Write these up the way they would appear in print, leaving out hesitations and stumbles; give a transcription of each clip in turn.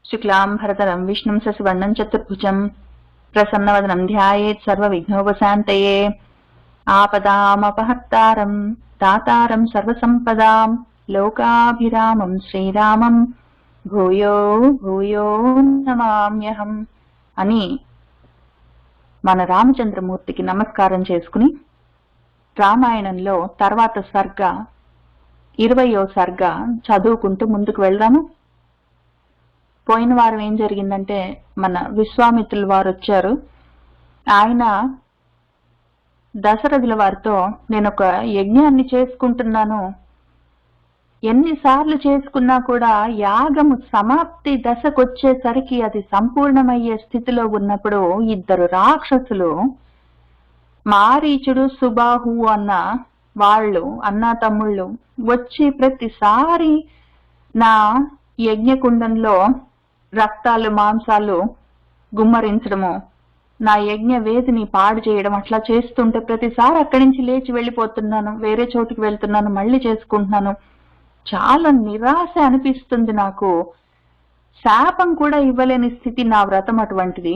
शुक्लांभरधरं विष्णुं शशिवर्णं चतुर्भुजं प्रसन्नवदनं ध्यायेत् सर्वविघ्नोपशान्तये। आपदामपहर्तारं दातारं सर्वसम्पदां लोकाभिरामं श्रीरामं భూయో భూయో నమామ్యహం అని మన రామచంద్రమూర్తికి నమస్కారం చేసుకుని రామాయణంలో తర్వాత సర్గ 20వ సర్గ చదువుకుంటూ ముందుకు వెళ్దాము. పోయిన వారం ఏం జరిగిందంటే మన విశ్వామిత్రుల వారు వచ్చారు. ఆయన దశరథుల వారితో నేను ఒక యజ్ఞాన్ని చేసుకుంటున్నాను, ఎన్నిసార్లు చేసుకున్నా కూడా యాగము సమాప్తి దశకొచ్చేసరికి అది సంపూర్ణమయ్యే స్థితిలో ఉన్నప్పుడు ఇద్దరు రాక్షసులు మారీచుడు సుబాహు అన్న వాళ్ళు అన్నా తమ్ముళ్ళు వచ్చి ప్రతిసారి నా యజ్ఞకుండంలో రక్తాలు మాంసాలు గుమ్మరించడము, నా యజ్ఞ వేదిని పాడు చేయడం అట్లా చేస్తుంటే ప్రతిసారి అక్కడి నుంచి లేచి వెళ్ళిపోతున్నాను, వేరే చోటుకి వెళ్తున్నాను, మళ్ళీ చేసుకుంటున్నాను. చాలా నిరాశ అనిపిస్తుంది నాకు. శాపం కూడా ఇవ్వలేని స్థితి నా వ్రతం అటువంటిది.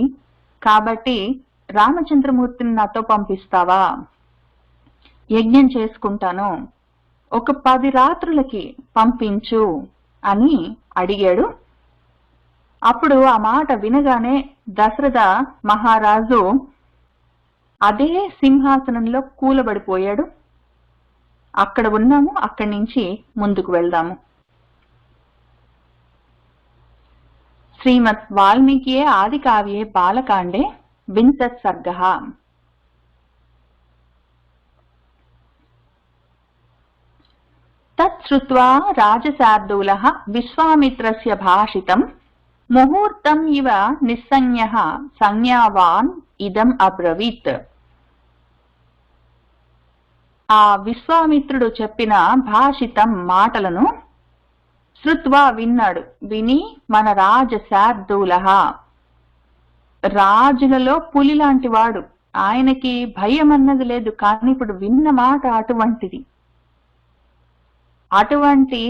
కాబట్టి రామచంద్రమూర్తిని నాతో పంపిస్తావా? యజ్ఞం చేసుకుంటాను, ఒక 10 రాత్రులకి పంపించు అని అడిగాడు. అప్పుడు ఆ మాట వినగానే దశరథ మహారాజు అదే సింహాసనంలో కూలబడిపోయాడు. అక్కడ ఉన్నాము, అక్కడి నుంచి ముందుకు వెళ్దాము. శ్రీమద్ వాల్మీకియే ఆది కావ్యే బాలకాండే 20 సర్గః. తచ్శ్రుత్వా రాజశార్దూలః విశ్వామిత్రస్య భాషితం ముహూర్తం ఇవ నిస్సంజ్ఞః సంజ్ఞావాన్ ఇదం అబ్రవీత్. ఆ విశ్వామిత్రుడు చెప్పిన భాషితం మాటలను శృత్వా విన్నాడు. విని మన రాజశార్దూలః రాజులలో పులి లాంటి వాడు, ఆయనకి భయం అన్నది లేదు. కానీ ఇప్పుడు విన్న మాట అటువంటిది, అటువంటి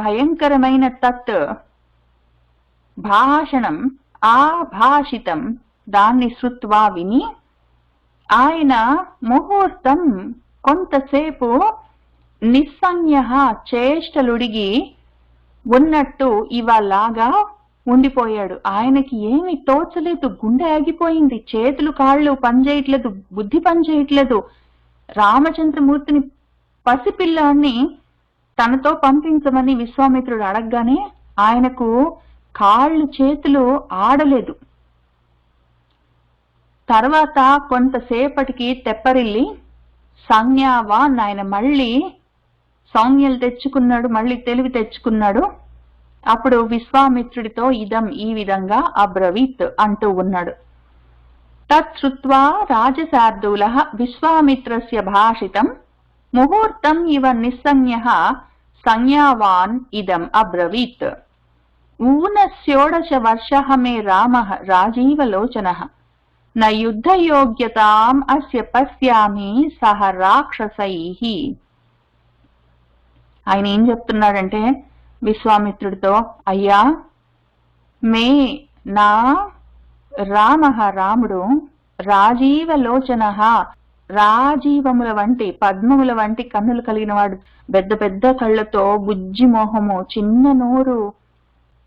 భయంకరమైన తత్ భాషణం ఆ భాషితం దాన్ని శృత్వా విని ఆయన ముహూర్తం కొంతసేపు నిస్సంజ్ఞః చేష్టలుడిగి ఉన్నట్టు ఇవాళలాగా ఉండిపోయాడు. ఆయనకి ఏమి తోచలేదు, గుండె ఆగిపోయింది, చేతులు కాళ్ళు పనిచేయట్లేదు, బుద్ధి పనిచేయట్లేదు. రామచంద్రమూర్తిని పసిపిల్లాన్ని తనతో పంపించమని విశ్వామిత్రుడు అడగగానే ఆయనకు కాళ్ళు చేతులు ఆడలేదు. తర్వాత కొంతసేపటికి తెప్పరిల్లి సంజ్ఞావాన్ ఆయన మళ్ళీ సౌమ్యలు తెచ్చుకున్నాడు, మళ్ళీ తెలివి తెచ్చుకున్నాడు. అప్పుడు విశ్వామిత్రుడితో ఇదం ఈ విధంగా అబ్రవీత్ అంటూ ఉన్నాడు. తచ్శ్రుత్వా రాజశార్దూలః విశ్వామిత్రస్య భాషితం ముహూర్తం ఇవ నిస్సంజ్ఞః సంజ్ఞావాన్ ఇదం అబ్రవీత్. ఊనస్యోడశ వర్షః మే రామః రాజీవలోచనః న యుద్ధయోగ్యతాం అస్య పశ్యామి సహ రాక్షసైః. ఆయన ఏం చెప్తున్నాడంటే విశ్వామిత్రుడితో, అయ్యా మే నా రామః రాముడు రాజీవలోచనః రాజీవముల వంటి పద్మముల వంటి కన్నులు కలిగిన వాడు, పెద్ద పెద్ద కళ్ళతో, బుజ్జి మోహము, చిన్న నోరు,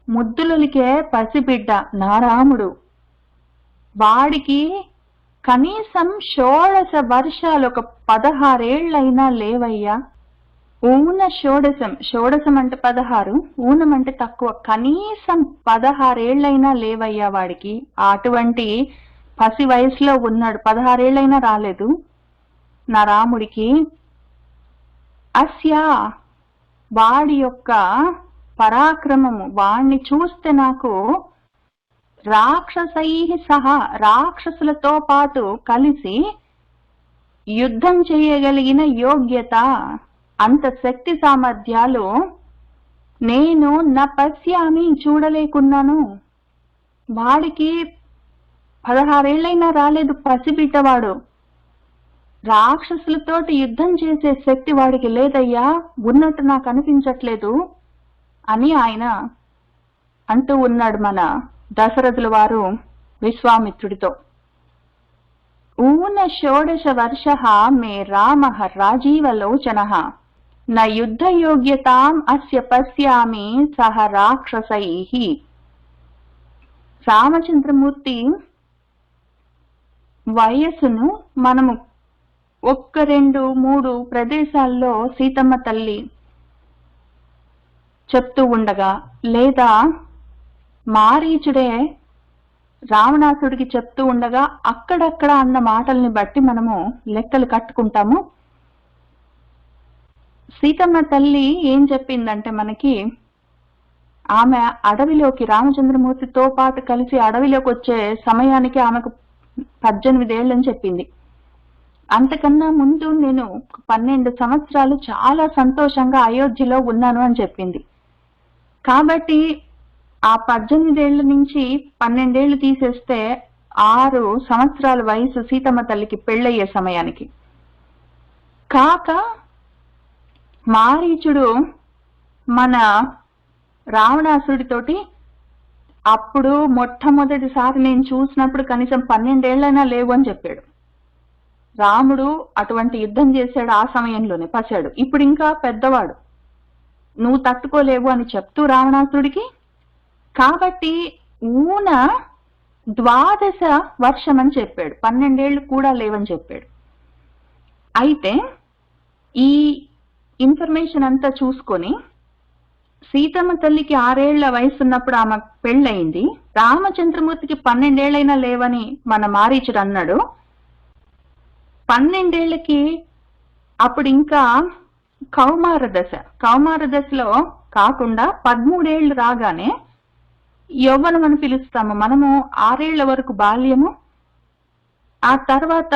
ముద్దులకే పసిబిడ్డ నా రాముడు. వాడికి కనీసం 16 వర్షాలు, ఒక 16 ఏళ్లైనా లేవయ్యా. ఊన షోడశం, షోడశం అంటే 16, ఊనం అంటే తక్కువ, కనీసం 16 ఏళ్లైనా లేవయ్యా వాడికి. అటువంటి పసి వయసులో ఉన్నాడు, 16 ఏళ్లైనా రాలేదు నా రాముడికి. అస్యా వాడి యొక్క పరాక్రమము, వాణ్ణి చూస్తే నాకు రాక్షసై సహా రాక్షసులతో పాటు కలిసి యుద్ధం చేయగలిగిన యోగ్యత, అంత శక్తి సామర్థ్యాలు నేను నా పశ్యామి చూడలేకున్నాను. వాడికి 16 ఏళ్లైనా రాలేదు, పసిబిడ్డవాడు. రాక్షసులతోటి యుద్ధం చేసే శక్తి వాడికి లేదయ్యా, ఉన్నట్టు నాకు అనిపించట్లేదు అని ఆయన అంటూ ఉన్నాడు మన దశరథుల వారు విశ్వామిత్రుడితో. ఊన షోడశ వర్షః మే రామః రాజీవలోచనః న యుద్ధయోగ్యతాం అస్య పశ్యామి సహ రాక్షసైః. రామచంద్రమూర్తి వయస్సును మనము 1, 2, 3 ప్రదేశాల్లో సీతమ్మ తల్లి చెప్తూ ఉండగా, లేదా మారీచుడే రావణాసుడికి చెప్తూ ఉండగా అక్కడక్కడ అన్న మాటల్ని బట్టి మనము లెక్కలు కట్టుకుంటాము. సీతమ్మ తల్లి ఏం చెప్పిందంటే మనకి, ఆమె అడవిలోకి రామచంద్రమూర్తితో పాటు కలిసి అడవిలోకి వచ్చే సమయానికి ఆమెకు 18 ఏళ్ళని చెప్పింది. అంతకన్నా ముందు నేను 12 సంవత్సరాలు చాలా సంతోషంగా అయోధ్యలో ఉన్నాను అని చెప్పింది. కాబట్టి ఆ 18 ఏళ్ల నుంచి 12 ఏళ్లు తీసేస్తే 6 సంవత్సరాల వయసు సీతమ్మ తల్లికి పెళ్ళయ్యే సమయానికి. కాక మారీచుడు మన రావణాసుడితోటి అప్పుడు మొట్టమొదటిసారి నేను చూసినప్పుడు కనీసం 12 ఏళ్ళైనా లేవు అని చెప్పాడు. రాముడు అటువంటి యుద్ధం చేశాడు ఆ సమయంలోనే, పసాడు. ఇప్పుడు ఇంకా పెద్దవాడు, నువ్వు తట్టుకోలేవు అని చెప్తూ రావణాసుడికి. కాబట్టి ఊన 12 వర్షం అని చెప్పాడు, 12 ఏళ్ళు కూడా లేవని చెప్పాడు. అయితే ఈ ఇన్ఫర్మేషన్ అంతా చూసుకొని సీతమ్మ తల్లికి 6 ఏళ్ల వయసు ఉన్నప్పుడు ఆమె పెళ్ళయింది. రామచంద్రమూర్తికి 12 ఏళ్ళైనా లేవని మన మారీచుడు అన్నాడు. 12 ఏళ్లకి అప్పుడు ఇంకా కౌమార దశలో కాకుండా 13 ఏళ్ళు రాగానే యవ్వనం అని పిలుస్తాము మనము. 6 ఏళ్ల వరకు బాల్యము, ఆ తర్వాత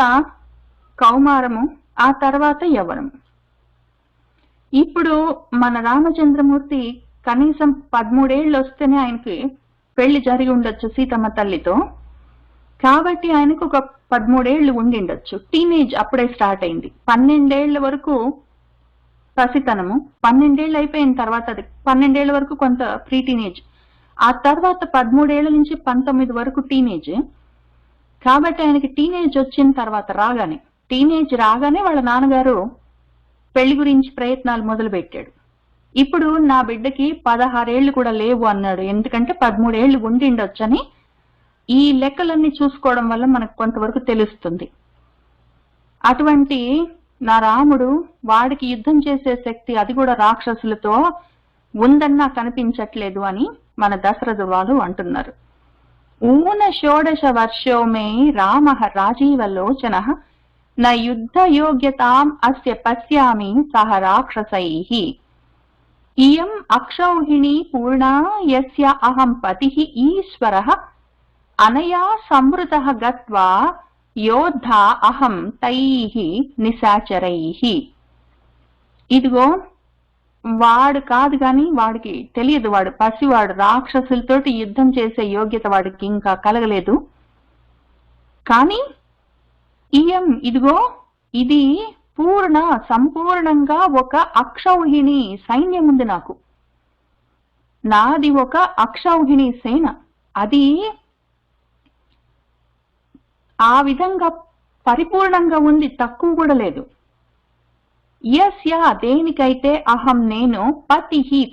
కౌమారము, ఆ తర్వాత యవ్వనము. ఇప్పుడు మన రామచంద్రమూర్తి కనీసం 13 ఏళ్ళు వస్తేనే ఆయనకి పెళ్లి జరిగి ఉండొచ్చు సీతమ్మ తల్లితో. కాబట్టి ఆయనకు ఒక 13 ఏళ్ళు ఉండిండొచ్చు. టీనేజ్ అప్పుడే స్టార్ట్ అయింది. 12 ఏళ్ల వరకు పసితనము, 12 ఏళ్ళు అయిపోయిన తర్వాత అది 12 ఏళ్ల వరకు కొంత ప్రీ టీనేజ్, ఆ తర్వాత 13 ఏళ్ల నుంచి 19 వరకు టీనేజ్. కాబట్టి ఆయనకి టీనేజ్ వచ్చిన తర్వాత టీనేజ్ రాగానే వాళ్ళ నాన్నగారు పెళ్లి గురించి ప్రయత్నాలు మొదలు పెట్టాడు. ఇప్పుడు నా బిడ్డకి 16 ఏళ్లు కూడా లేవు అన్నాడు. ఎందుకంటే 13 ఏళ్లు ఉండిండొచ్చని ఈ లెక్కలన్నీ చూసుకోవడం వల్ల మనకు కొంతవరకు తెలుస్తుంది. అటువంటి నా రాముడు, వాడికి యుద్ధం చేసే శక్తి అది కూడా రాక్షసులతో ఉందన్నా కనిపించట్లేదు అని మన దశరథ వాళ్ళు అంటున్నారు. ఊన షోడశ వర్షో మే రామః రాజీవలోచనః న యుద్ధ యోగ్యతాం అస్య పశ్యామి సహ రాక్షసైః. ఇయం అక్షౌహిణీ పూర్ణా యస్య అహం పతిః ఈశ్వరః అనయా సంవృతః గత్వా యోద్ధా అహం తైః నిశాచరైః. ఇదిగో వాడు కాదు గాని, వాడికి తెలియదు, వాడు పసివాడు, రాక్షసులతోటి యుద్ధం చేసే యోగ్యత వాడికి ఇంకా కలగలేదు. కానీ ఇదిగో ఇది సంపూర్ణంగా ఒక అక్షౌహిణి సైన్యం ఉంది నాకు. నాది ఒక అక్షౌహిణి సేన. అది ఆ విధంగా పరిపూర్ణంగా ఉంది, తక్కువ కూడా లేదు. యస్య దేనికైతే అహం నేను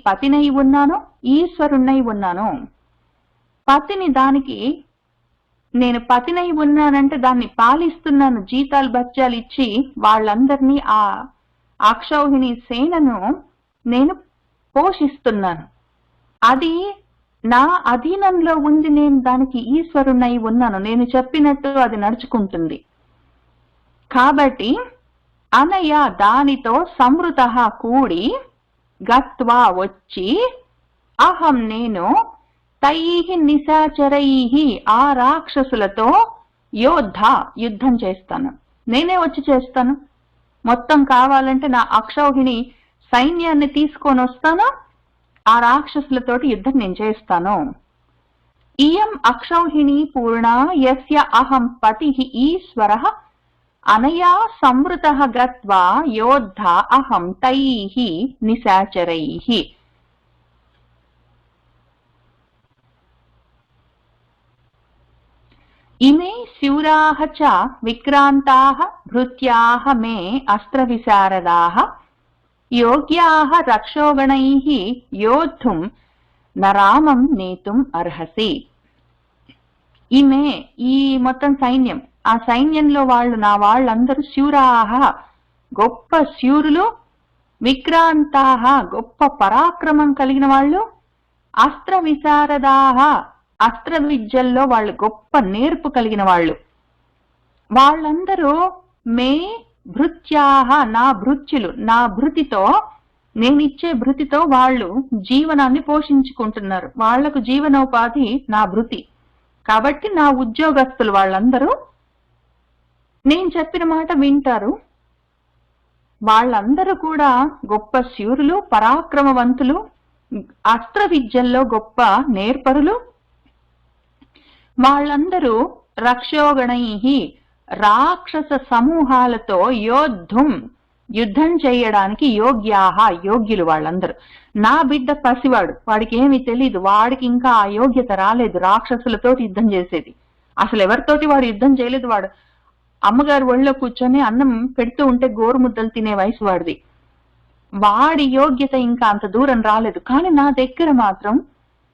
పతినై ఉన్నాను, ఈశ్వరుణ్ణై ఉన్నాను. పతిని, దానికి నేను పతినై ఉన్నానంటే దాన్ని పాలిస్తున్నాను, జీతాలు బత్యాలు ఇచ్చి వాళ్ళందరినీ, ఆ అక్షౌహిణి సేనను నేను పోషిస్తున్నాను. అది నా అధీనంలో ఉంది, నేను దానికి ఈశ్వరుణ్ణై ఉన్నాను, నేను చెప్పినట్టు అది నడుచుకుంటుంది. కాబట్టి అనయ దానితో సంవృత కూడి గత్వా వచ్చి అహం నేను తైః నిశాచరైః ఆ రాక్షసులతో యుద్ధం చేస్తాను. నేనే వచ్చి చేస్తాను. మొత్తం కావాలంటే నా అక్షౌహిణి సైన్యాన్ని తీసుకొని వస్తాను, ఆ రాక్షసులతోటి యుద్ధం నేను చేస్తాను. ఇయం అక్షౌహిణీ పూర్ణా యస్య అహం పతిః ఈశ్వరః అనయా సంవృతః గత్వా యోద్ధా అహం తైః నిశాచరైః. इमे स्यूराः च विक्रान्ताः भृत्याः मे अस्त्रविशारदाः योग्याः रक्षोगणैः योद्धुं न रामं नेतुम् अर्हसि. ఈమె ఈ మొత్తం సైన్యం, ఆ సైన్యంలో వాళ్ళు నా వాళ్ళందరూ శూరాహ గొప్ప శూరులు, విక్రాంతాహ గొప్ప పరాక్రమం కలిగిన వాళ్ళు, అస్త్ర విశారదాహ అస్త్ర విద్యల్లో వాళ్ళు గొప్ప నేర్పు కలిగిన వాళ్ళు. వాళ్ళందరూ మే భృత్యాహ నా భృత్యులు, నా భృతితో నేనిచ్చే భృతితో వాళ్ళు జీవనాన్ని పోషించుకుంటున్నారు. వాళ్లకు జీవనోపాధి నా భృతి కాబట్టి నా ఉద్యోగస్తులు వాళ్ళందరూ నేను చెప్పిన మాట వింటారు. వాళ్ళందరూ కూడా గొప్ప శూరులు, పరాక్రమవంతులు, అస్త్ర విద్యల్లో గొప్ప నేర్పరులు. వాళ్ళందరూ రక్షోగణై రాక్షస సమూహాలతో యుద్ధం చేయడానికి యోగ్యాహ యోగ్యులు వాళ్ళందరూ. నా బిడ్డ పసివాడు, వాడికి ఏమీ తెలీదు, వాడికి ఇంకా ఆ యోగ్యత రాలేదు రాక్షసులతో యుద్ధం చేసేది. అసలు ఎవరితోటి వాడు యుద్ధం చేయలేదు. వాడు అమ్మగారు ఒళ్ళో కూర్చొని అన్నం పెడుతూ ఉంటే గోరుముద్దలు తినే వయసు వాడిది. వాడి యోగ్యత ఇంకా అంత దూరం రాలేదు. కానీ నా దగ్గర మాత్రం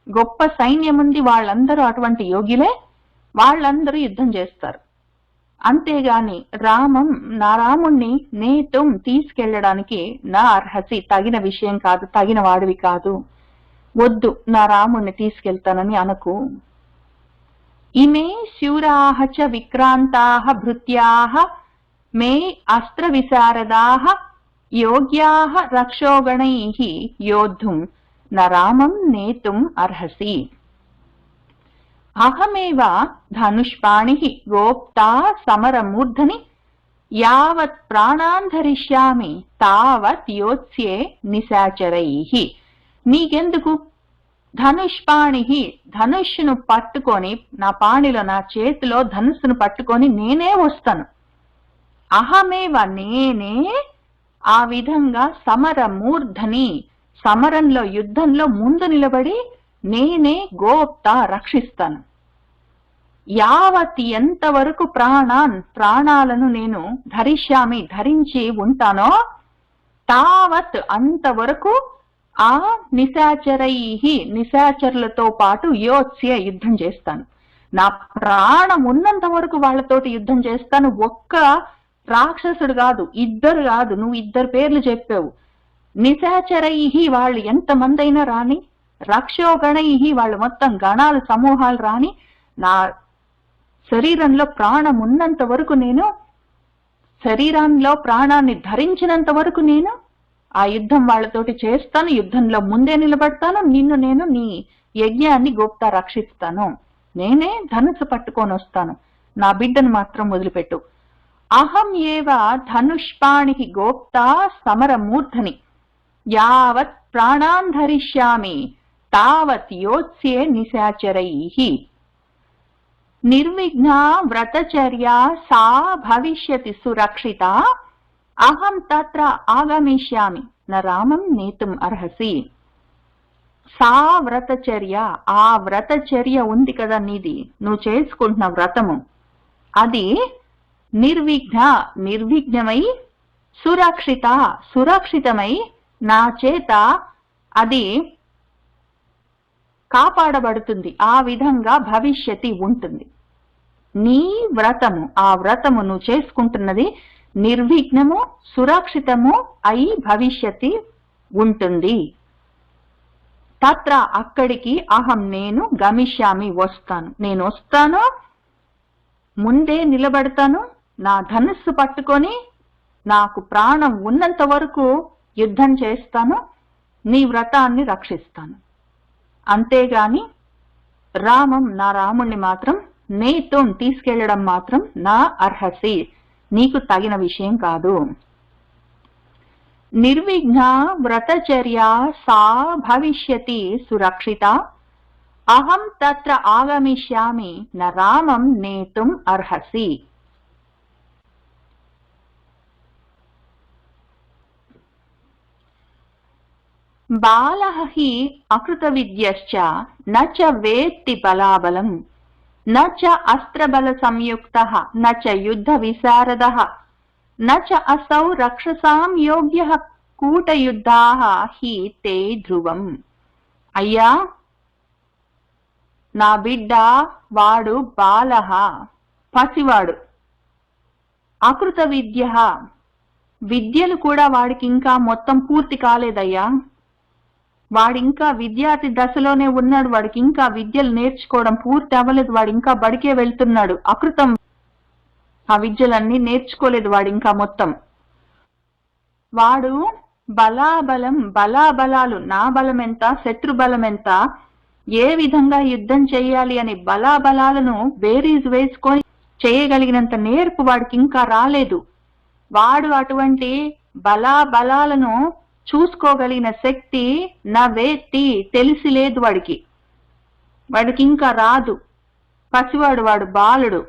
గొప్ప సైన్యం ఉంది, వాళ్ళందరూ అటువంటి యోగ్యులే, వాళ్ళందరూ యుద్ధం చేస్తారు. అంతేగాని నా రాముణ్ణి నేతుం తీసుకెళ్లడానికి నా అర్హసి తగిన విషయం కాదు, తగిన వాడివి కాదు, వద్దు నా రాముణ్ణి తీసుకెళ్తానని అనకు. ఇమే శూరాహ చ విక్రాంతాః భృత్యాః మే అస్త్ర విశారదాః యోగ్యాః రక్షోగణైః యోద్ధుం న రామం నేతుం అర్హసి. అహమేవ ధనుష్పాణిః గోప్తా సమరమూర్ధని యావత్ ప్రాణాన్ ధరిష్యామి తావత్ యోత్స్యే నిశాచరైః. నీకెందుకు? ధనుష్పాణిః ధనుష్ను పట్టుకొని, నా పాణిలో నా చేతిలో ధనుస్సును పట్టుకొని నేనే వస్తాను. అహమేవ నేనే ఆ విధంగా సమరమూర్ధని సమరంలో యుద్ధంలో ముందు నిలబడి నేనే గోప్త రక్షిస్తాను. యావత్ ఎంతవరకు ప్రాణాలను నేను ధరిష్యామి ధరించి ఉంటానో తావత్ అంతవరకు ఆ నిశాచరులతో పాటు యోత్స్య యుద్ధం చేస్తాను. నా ప్రాణం ఉన్నంత వరకు వాళ్ళతోటి యుద్ధం చేస్తాను. ఒక్క రాక్షసుడు కాదు, ఇద్దరు కాదు, నువ్వు ఇద్దరు పేర్లు చెప్పావు. నిశాచరైహి వాళ్ళు ఎంతమంది అయినా రాని, రక్షోగణైహి వాళ్ళు మొత్తం గణాలు సమూహాలు రాని, నా శరీరంలో ప్రాణం ఉన్నంత వరకు నేను, శరీరంలో ప్రాణాన్ని ధరించినంత వరకు నేను ఆ యుద్ధం వాళ్ళతోటి చేస్తాను. యుద్ధంలో ముందే నిలబడతాను. నేను నీ యజ్ఞాన్ని గోప్తా రక్షిస్తాను. నేనే ధనుసు పట్టుకొని వస్తాను. నా బిడ్డను మాత్రం వదిలిపెట్టు. అహం ఏవ ధనుష్పాణిః గోప్తా సమరమూర్ధని యావత్ ప్రాణాన్ ధరిష్యామి తావత్ యోత్స్యే నిశాచరైః. నిర్విఘ్నా వ్రతచర్యా సా భవిష్యతి సురక్షిత అహం తత్ర ఆగమిష్యామి న రామం నేతుం అర్హసి. సా వ్రతచర్య, ఆ వ్రతచర్య ఉంది కదా నీది, నువ్వు చేసుకుంటున్న వ్రతము, అది నిర్విఘ్నమై సురక్షితమై నా చేత అది కాపాడబడుతుంది. ఆ విధంగా భవిష్యతి ఉంటుంది. నీ వ్రతము, ఆ వ్రతము నువ్వు చేసుకుంటున్నది నిర్విఘ్నము సురక్షితము అయి భవిష్యతి ఉంటుంది. తత్ర అక్కడికి అహం నేను గమిష్యామి వస్తాను. నేను వస్తాను, ముందే నిలబడతాను, నా ధనుస్సు పట్టుకొని నాకు ప్రాణం ఉన్నంత వరకు యుద్ధం చేస్తాను, నీ వ్రతాన్ని రక్షిస్తాను. అంతేగాని నా రాముణ్ణి మాత్రం నేతుం తీసుకెళ్లడం మాత్రం నా అర్హసి, నీకు తగిన విషయం కాదు. నిర్విఘ్న వ్రతచర్యా సా భవిష్యతి సురక్షిత అహం తత్ర ఆగమిష్యామి న రామం నేతుం అర్హసి. బాలః హి అకృత విద్యశ్చ న చ వేత్తి బలాబలం న చ అస్త్రబల సంయుక్తః న చ యుద్ధ విశారదః న చ అసౌ రక్షసాం యోగ్యః కూటయుద్ధాః హి తే ధ్రువం. అయ్యా, నా బిడ్డ వాడు బాలః, పసివాడు, అకృత విద్యః, విద్యలు కూడా వాడికి ఇంకా మొత్తం పూర్తి కాలేదయ్యా. వాడింకా విద్యార్థి దశలోనే ఉన్నాడు. వాడికి ఇంకా విద్యలు నేర్చుకోవడం పూర్తి అవ్వలేదు. వాడు ఇంకా బడికే వెళ్తున్నాడు. అకృతం, ఆ విద్యలన్నీ నేర్చుకోలేదు వాడు ఇంకా మొత్తం. వాడు బలాబలం, బలాబలాలు, నా బలం ఎంత, శత్రు బలం ఎంత, ఏ విధంగా యుద్ధం చేయాలి అని బలాబలాలను బేరీజ్ వేసుకొని చేయగలిగినంత నేర్పు వాడికి ఇంకా రాలేదు. వాడు అటువంటి బలాబలాలను చూసుకోగలిగిన శక్తి నా వేత్తి తెలిసి లేదు వాడికి. వాడికి ఇంకా రాదు. పసివాడు, వాడు బాలుడు.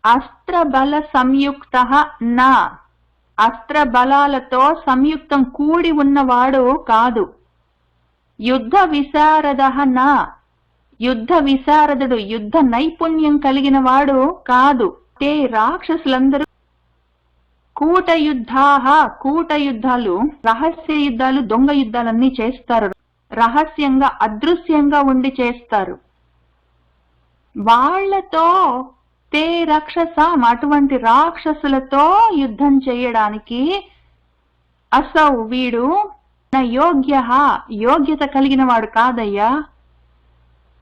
అస్త్రబల సంయుక్తః నా, అస్త్ర బలాలతో సంయుక్తం కూడి ఉన్నవాడు కాదు. యుద్ధ విశారదః నా, యుద్ధ విశారదుడు, యుద్ధ నైపుణ్యం కలిగిన వాడు కాదు. తే రాక్షసులందరూ కూట యుద్ధాః, కూట యుద్ధాలు, రహస్య యుద్ధాలు, దొంగ యుద్ధాలన్నీ చేస్తారు. రహస్యంగా, అదృశ్యంగా ఉండి చేస్తారు. వాళ్లతో తే రక్షసాం, అటువంటి రాక్షసులతో యుద్ధం చేయడానికి అసౌ, వీడు నా యోగ్యః, యోగ్యత కలిగిన వాడు కాదయ్యా.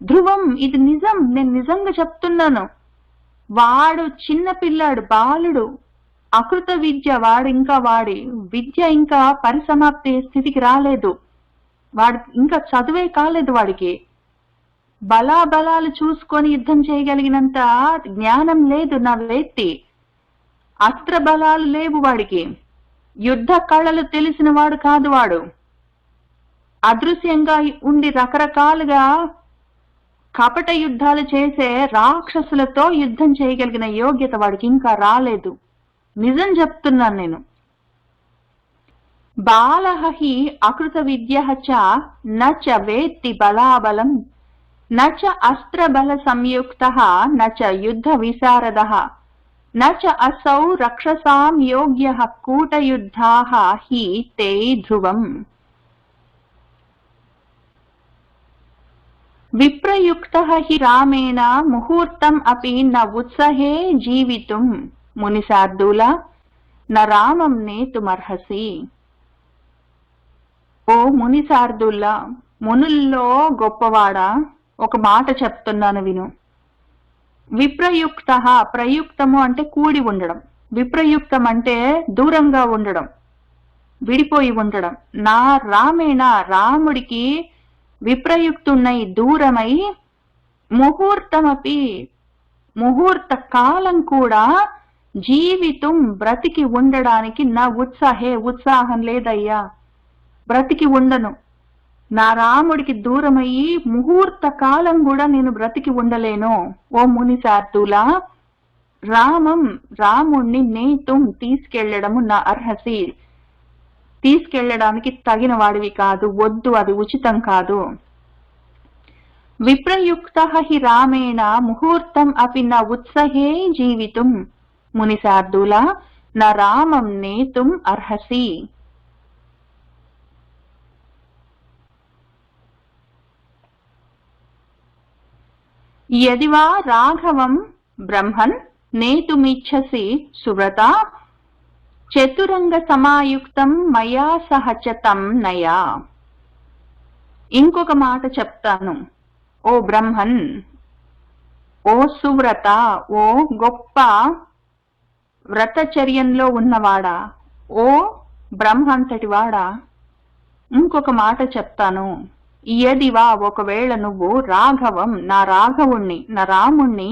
ధ్రువం, ఇది నిజం, నేను నిజంగా చెప్తున్నాను. వాడు చిన్న పిల్లాడు, బాలుడు, అకృత విద్య, వాడి విద్య ఇంకా పరిసమాప్తి స్థితికి రాలేదు. వాడు ఇంకా చదువే కాలేదు. వాడికి బలాబలాలు చూసుకొని యుద్ధం చేయగలిగినంత జ్ఞానం లేదు నా వేత్తి. అస్త్ర బలాలు లేవు వాడికి. యుద్ధ కళలు తెలిసిన వాడు కాదు. వాడు అదృశ్యంగా ఉండి రకరకాలుగా కపట యుద్ధాలు చేసే రాక్షసులతో యుద్ధం చేయగలిగిన యోగ్యత వాడికి ఇంకా రాలేదు. నిజం చెప్తున్నాను నేను. బాలః హి అకృత విద్యః చ న చ వేత్తి బలాబలం న చ అస్త్రబల సంయుక్తః న చ యుద్ధ విశారదః న చ అసౌ రక్షసాం యోగ్యః కూటయుద్ధాః హి తే ధ్రువం. విప్రయుక్తః హి రామేణ ముహూర్తం అపి న ఉత్సహే జీవితుం మునిశార్దూల న రామం నేతుమర్హసి. ఓ మునిశార్దూల్లా, మునుల్లో గొప్పవాడా, ఒక మాట చెప్తున్నాను విను. విప్రయుక్తః, ప్రయుక్తము అంటే కూడి ఉండడం, విప్రయుక్తం అంటే దూరంగా ఉండడం, విడిపోయి ఉండడం. నా రామేణ, రాముడికి విప్రయుక్తున్నై, దూరమై, ముహూర్తమపి, ముహూర్త కాలం కూడా, జీవితం బ్రతికి ఉండడానికి నా ఉత్సాహే, ఉత్సాహం లేదయ్యా, బ్రతికి ఉండను. నా రాముడికి దూరమయ్యి ముహూర్త కాలం కూడా నేను బ్రతికి ఉండలేను. ఓ మునిశార్దూలా, రాముణ్ణి నేతుం, తీసుకెళ్లడము నా అర్హసి, తీసుకెళ్లడానికి తగిన వాడివి కాదు, వద్దు, అది ఉచితం కాదు. విప్రయుక్తః హి రామేణ ముహూర్తం అపి న ఉత్సహే జీవితుం మునిశార్దూలా న రామం నేతుం అర్హసి. యది వా రాఘవం బ్రహ్మన్ నేతుమిచ్చసి సువ్రత చతురంగ సమాయుక్తం మయా సహచతం నయా. ఇంకొక మాట చెప్తాను. ఓ బ్రహ్మన్, ఓ సువ్రత, ఓ గొప్ప వ్రతచర్యంలో ఉన్నవాడా, ఓ బ్రహ్మంతటి వాడా, ఇంకొక మాట చెప్తాను. యదివా, ఒకవేళ నువ్వు రాఘవం, నా రాఘవుణ్ణి, నా రాముణ్ణి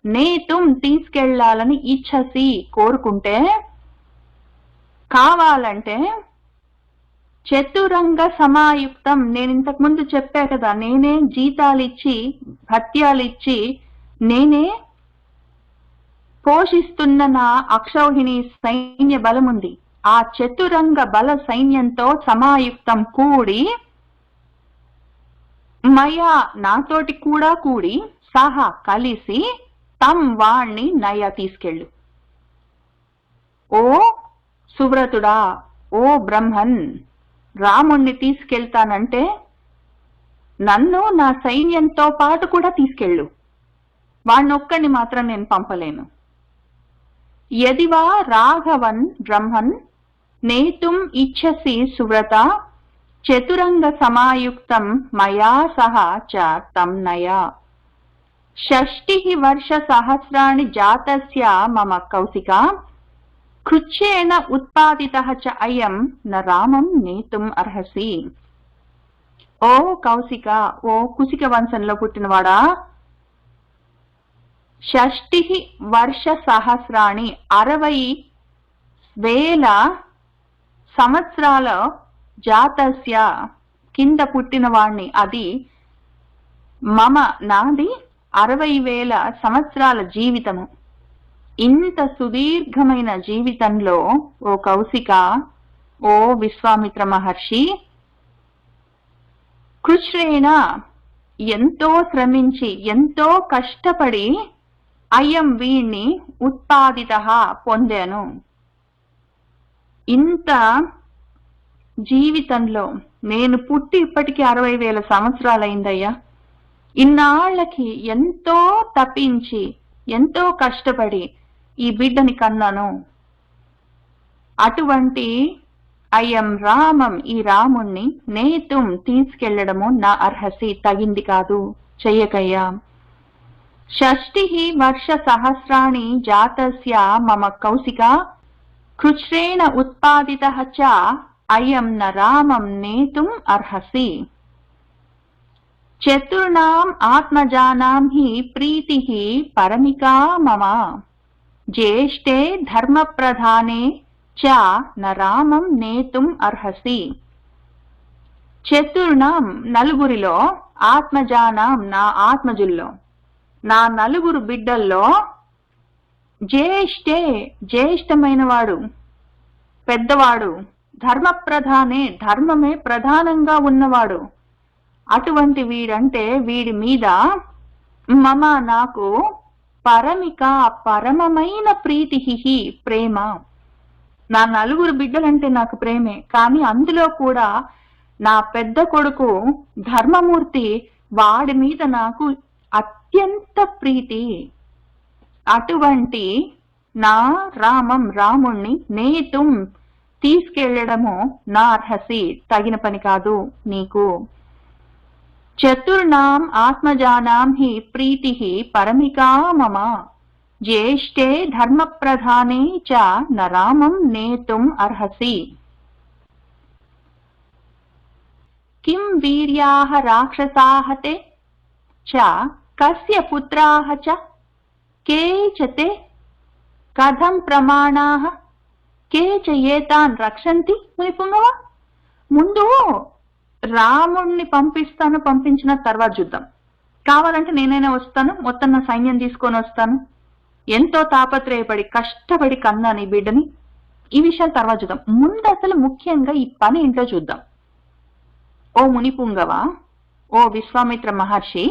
నేతుం, తీసుకెళ్లాలని ఇచ్చసి, కోరుకుంటే, కావాలంటే, చతురంగ సమాయుక్తం, నేను ఇంతకు ముందు చెప్పా కదా, నేనే జీతాలిచ్చి, భత్యాలిచ్చి, నేనే పోషిస్తున్న నా అక్షౌహిణి సైన్య బలముంది. ఆ చతురంగ బల సైన్యంతో సమాయుక్తం కూడి, మయా, నాతోటి కూడా కూడి, సహా కలిసి తం వాణ్ణి నయ తీసుకెళ్ళు. ఓ సువ్రతుడా, ఓ బ్రహ్మన్, రాముణ్ణి తీసుకెళ్తానంటే నన్ను నా సైన్యంతో పాటు కూడా తీసుకెళ్ళు. వాణ్ణొక్కడిని మాత్రం నేను పంపలేను. యదివా రాఘవన్ బ్రహ్మన్ నేతుం ఇచ్చసి సువ్రత చతురంగ సమాయుక్తం మయా సహ చ తం నయ. 60 వర్ష సహస్రాణి జాతస్య మమ కౌశికా కృచ్ఛేన ఉత్పాదితః చ అయం న రామం నేతుం అర్హసి. ఓ కౌశిక, ఓ కుశిక వంశంలో పుట్టినవాడా, 60 వర్ష సహస్రాణి 60,000 సంవత్సరాల జాతస్య కింద పుట్టినవాణ్ణి, అది మమ నాది 60,000 సంవత్సరాల జీవితము. ఇంత సుదీర్ఘమైన జీవితంలో ఓ కౌశిక, ఓ విశ్వామిత్ర మహర్షి, కృచ్ఛ్రేణ ఎంతో శ్రమించి ఎంతో కష్టపడి అయం వీణ్ణి ఉత్పాదిత పొందాను. ఇంత జీవితంలో నేను పుట్టి ఇప్పటికీ 60,000 సంవత్సరాలైందయ్యా. ఇన్నాళ్లకి ఎంతో తపించి ఎంతో కష్టపడి ఈ బిడ్డని కన్నాను. అటువంటి అయం రామం, ఈ రాముణ్ణి నేతుం తీసుకెళ్లడము నా అర్హసి, తగింది కాదు, చెయ్యకయ్యా. 60 వర్ష సహస్రాణి జాతస్య మమ కౌశిక కృచ్ఛ్రేణ ఉత్పాదితః చ అయం న రామం నేతుం అర్హసి. చతుర్ణాం ఆత్మజానాం హి ప్రీతిః పరమికా మమ జ్యేష్ఠే ధర్మప్రధానే చ న రామం నేతుం అర్హసి. చతుర్ణాం నలుగురిలో, ఆత్మజానాం నా ఆత్మజుల్లో, నా నలుగురు బిడ్డల్లో, జ్యేష్ఠే జ్యేష్ఠమైన వాడు, పెద్దవాడు, ధర్మప్రధానే ధర్మమే ప్రధానంగా ఉన్నవాడు, అటువంటి వీడంటే వీడి మీద మమ నాకు పరమిక పరమమైన ప్రీతిహి ప్రేమ. నా నలుగురు బిడ్డలంటే నాకు ప్రేమే, కానీ అందులో కూడా నా పెద్ద కొడుకు ధర్మమూర్తి, వాడి మీద నాకు అత్యంత ప్రీతి. అటువంటి నా రామం రాముణ్ణి నేతుం తీసుకెళ్లడము నా అర్హసి, తగిన పని కాదు నీకు. చతుర్ణాం ఆత్మజానాం హి ప్రీతిః పరమికా మమ జ్యేష్ఠే ధర్మప్రధానే చ న రామం నేతుం అర్హసి. కిం వీర్యాః రాక్షసాః తే చ కస్య పుత్రాః చ కే చ తే కథం ప్రమాణాః కే చ ఏతాన్ రక్షంతి. మునిపుంగవ, ముందు రాముణ్ణి పంపించిన తర్వాత చూద్దాం. కావాలంటే నేనైనా వస్తాను, మొత్తం నా సైన్యం తీసుకొని వస్తాను. ఎంతో తాపత్రయపడి కష్టపడి కన్నాను ఈ బిడ్డని. ఈ విషయాలు తర్వాత చూద్దాం. ముందు అసలు ముఖ్యంగా ఈ పని ఏంటో చూద్దాం. ఓ మునిపుంగవ, ఓ విశ్వామిత్ర మహర్షి,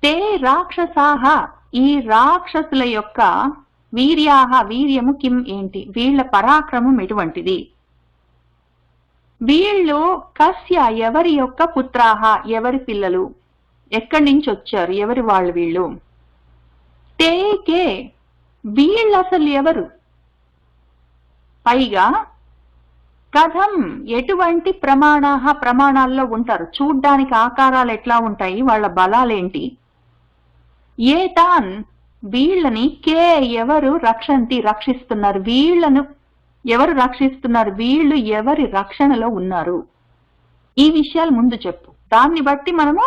తే రాక్షసాహ, ఈ రాక్షసుల యొక్క వీర్యాహ, వీర్యము కిం ఏంటి, వీళ్ల పరాక్రమం ఎటువంటిది, వీళ్ళు కస్య ఎవరి యొక్క పుత్రాహ, ఎవరి పిల్లలు, ఎక్కడి నుంచి వచ్చారు, ఎవరి వాళ్ళు వీళ్ళు, తేకే వీళ్ళు అసలు ఎవరు, పైగా కథం ఎటువంటి ప్రమాణాల్లో ఉంటారు, చూడ్డానికి ఆకారాలు ఎట్లా ఉంటాయి, వాళ్ళ బలాలేంటి, ఏతాన్ వీళ్ళని కే ఎవరు రక్షంతి రక్షిస్తున్నారు, వీళ్లను ఎవరు రక్షిస్తున్నారు, వీళ్ళు ఎవరి రక్షణలో ఉన్నారు, ఈ విషయాలు ముందు చెప్పు. దాన్ని బట్టి మనము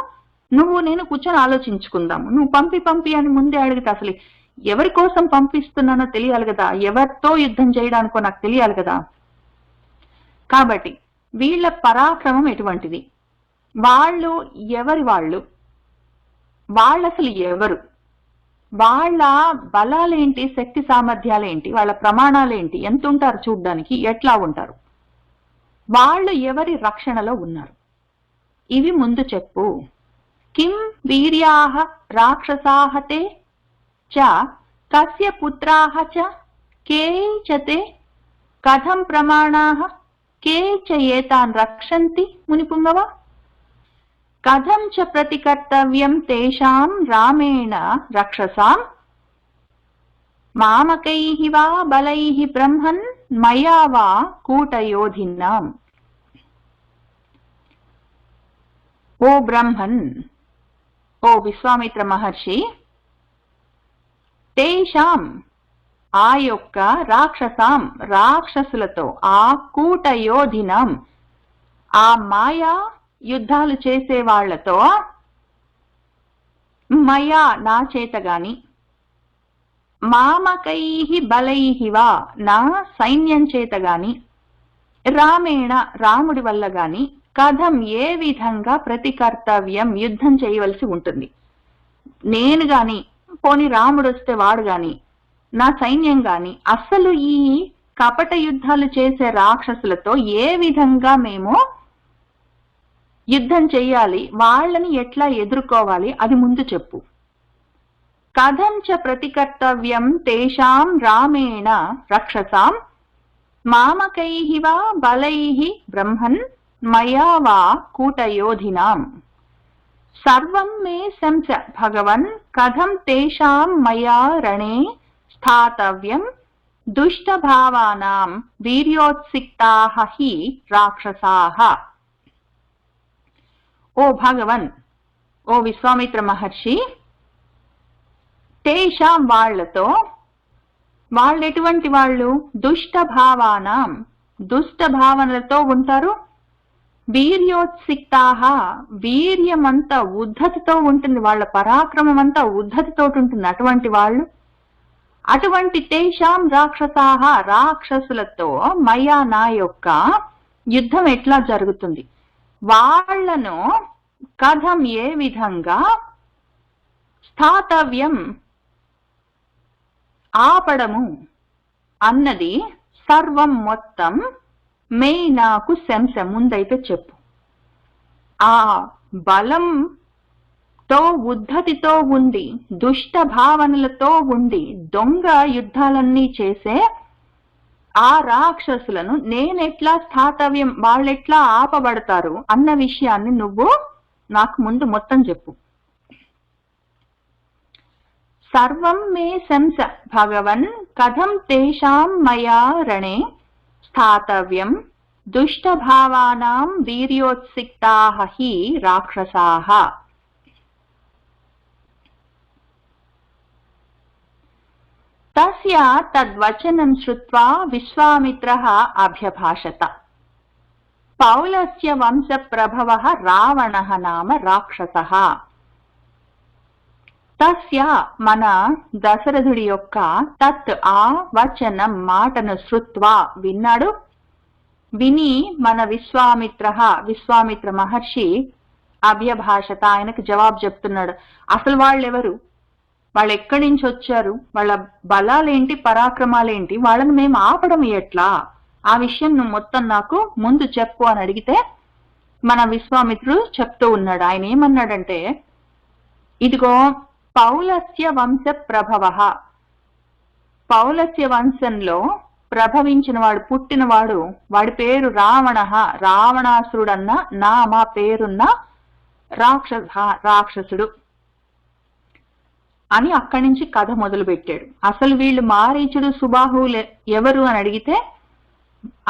నువ్వు నేను కూర్చొని ఆలోచించుకుందాము. నువ్వు పంపి అని ముందే అడిగితే అసలు ఎవరి కోసం పంపిస్తున్నానో తెలియాలి కదా, ఎవరితో యుద్ధం చేయడానికో నాకు తెలియాలి కదా. కాబట్టి వీళ్ళ పరాక్రమం ఎటువంటిది, వాళ్ళు ఎవరి వాళ్ళు అసలు ఎవరు, వాళ్ళ బలాలేంటి, శక్తి సామర్థ్యాలేంటి, వాళ్ళ ప్రమాణాలేంటి, ఎంత ఉంటారు చూడ్డానికి, ఎట్లా ఉంటారు, వాళ్ళు ఎవరి రక్షణలో ఉన్నారు, ఇవి ముందు చెప్పు. किं वीर्याः राक्षसाः ते च कस्य पुत्राः च के च ते कथं प्रमाणाः के च एतान् रक्षन्ति मुनिपुङ्गव कथं च प्रतिकर्तव्यं तेषां रामेण रक्षसाम् मामकैः वा बलैः ब्रह्मन् मया वा कूटयोधिनाम् ओ ब्रह्मन् ओ విశ్వామిత్ర మహర్షి తేషాం ఆ యొక్క రాక్షసాం రాక్షసులతో ఆ కూట యోధినం ఆ మాయా యుద్ధాలు చేసే వాళ్లతో మయా నా చేత గాని మామకైః బలైః వా నా సైన్యం చేత గాని రామేణ రాముడి వల్ల గాని కథం ఏ విధంగా ప్రతికర్తవ్యం యుద్ధం చేయవలసి ఉంటుంది నేను గాని పోని రాముడు వస్తే వాడు గాని నా సైన్యం గాని అసలు ఈ కపట యుద్ధాలు చేసే రాక్షసులతో ఏ విధంగా మేము యుద్ధం చెయ్యాలి వాళ్ళని ఎట్లా ఎదుర్కోవాలి అది ముందు చెప్పు కథం చ ప్రతికర్తవ్యం తేషాం రామేణ రక్షసాం మామకైః వా బలైః బ్రహ్మన్ మయా వా కూటయోధినాం సర్వం మే సంశ భగవన్ కథం తేషాం మయా రణే స్థాతవ్యం దుష్టభావానాం వీర్యోత్సిక్తాః హి రాక్షసాః ఓ భగవన్ ఓ విశ్వామిత్ర మహర్షి తేషాం వాళ్లతో వాళ్ళెటువంటి వాళ్ళు దుష్ట భావానాం దుష్ట భావనలతో ఉంటారు వీర్యోత్సిక్తాః వీర్యమంతా ఉద్ధతితో ఉంటుంది వాళ్ళ పరాక్రమం అంతా ఉద్ధతితో ఉంటుంది అటువంటి వాళ్ళు అటువంటి తేషాం రాక్షసాః రాక్షసులతో మయా నా యొక్క యుద్ధం ఎట్లా జరుగుతుంది వాళ్లను కథం ఏ విధంగా స్థాతవ్యం ఆపడము అన్నది సర్వం మొత్తం మే నాకు శంశ ముందైతే చెప్పు ఆ బలంతో ఉద్ధతితో ఉండి దుష్ట భావనలతో ఉండి దొంగ యుద్ధాలన్నీ చేసే ఆ రాక్షసులను నేనెట్లా స్థాతవ్యం వాళ్ళెట్లా ఆపబడతారు అన్న విషయాన్ని నువ్వు నాకు ముందు మొత్తం చెప్పు సర్వం మే శంస భగవన్ కథం తేషాం మయా రణే స్థాతవ్యం దుష్టభావానాం వీర్యోత్సిక్తాః హి రాక్షసాః తస్య తద్వచనం శ్రుత్వా విశ్వామిత్రః అభ్యభాషత పౌలస్య వంశ ప్రభవః రావణః నామ రాక్షసః తస్య మన దశరథుడి యొక్క తత్ ఆ వచనం మాటను శ్రుత్వా విన్నాడు విని మన విశ్వామిత్ర మహర్షి అభ్యభాషత ఆయనకు జవాబు చెప్తున్నాడు అసలు వాళ్ళెవరు వాళ్ళు ఎక్కడి నుంచి వచ్చారు వాళ్ళ బలాలేంటి పరాక్రమాలేంటి వాళ్ళని మేము ఆపడం ఎట్లా ఆ విషయం నువ్వు మొత్తం నాకు ముందు చెప్పు అని అడిగితే మన విశ్వామిత్రుడు చెప్తూ ఉన్నాడు ఆయన ఏమన్నాడంటే ఇదిగో పౌలస్య వంశ ప్రభవః పౌలస్య వంశంలో ప్రభవించిన వాడు పుట్టినవాడు వాడి పేరు రావణాసురుడన్న నామ పేరున్న రాక్షసుడు అని అక్కడి నుంచి కథ మొదలు పెట్టాడు అసలు వీళ్ళు మారీచుడు సుబాహువులు ఎవరు అని అడిగితే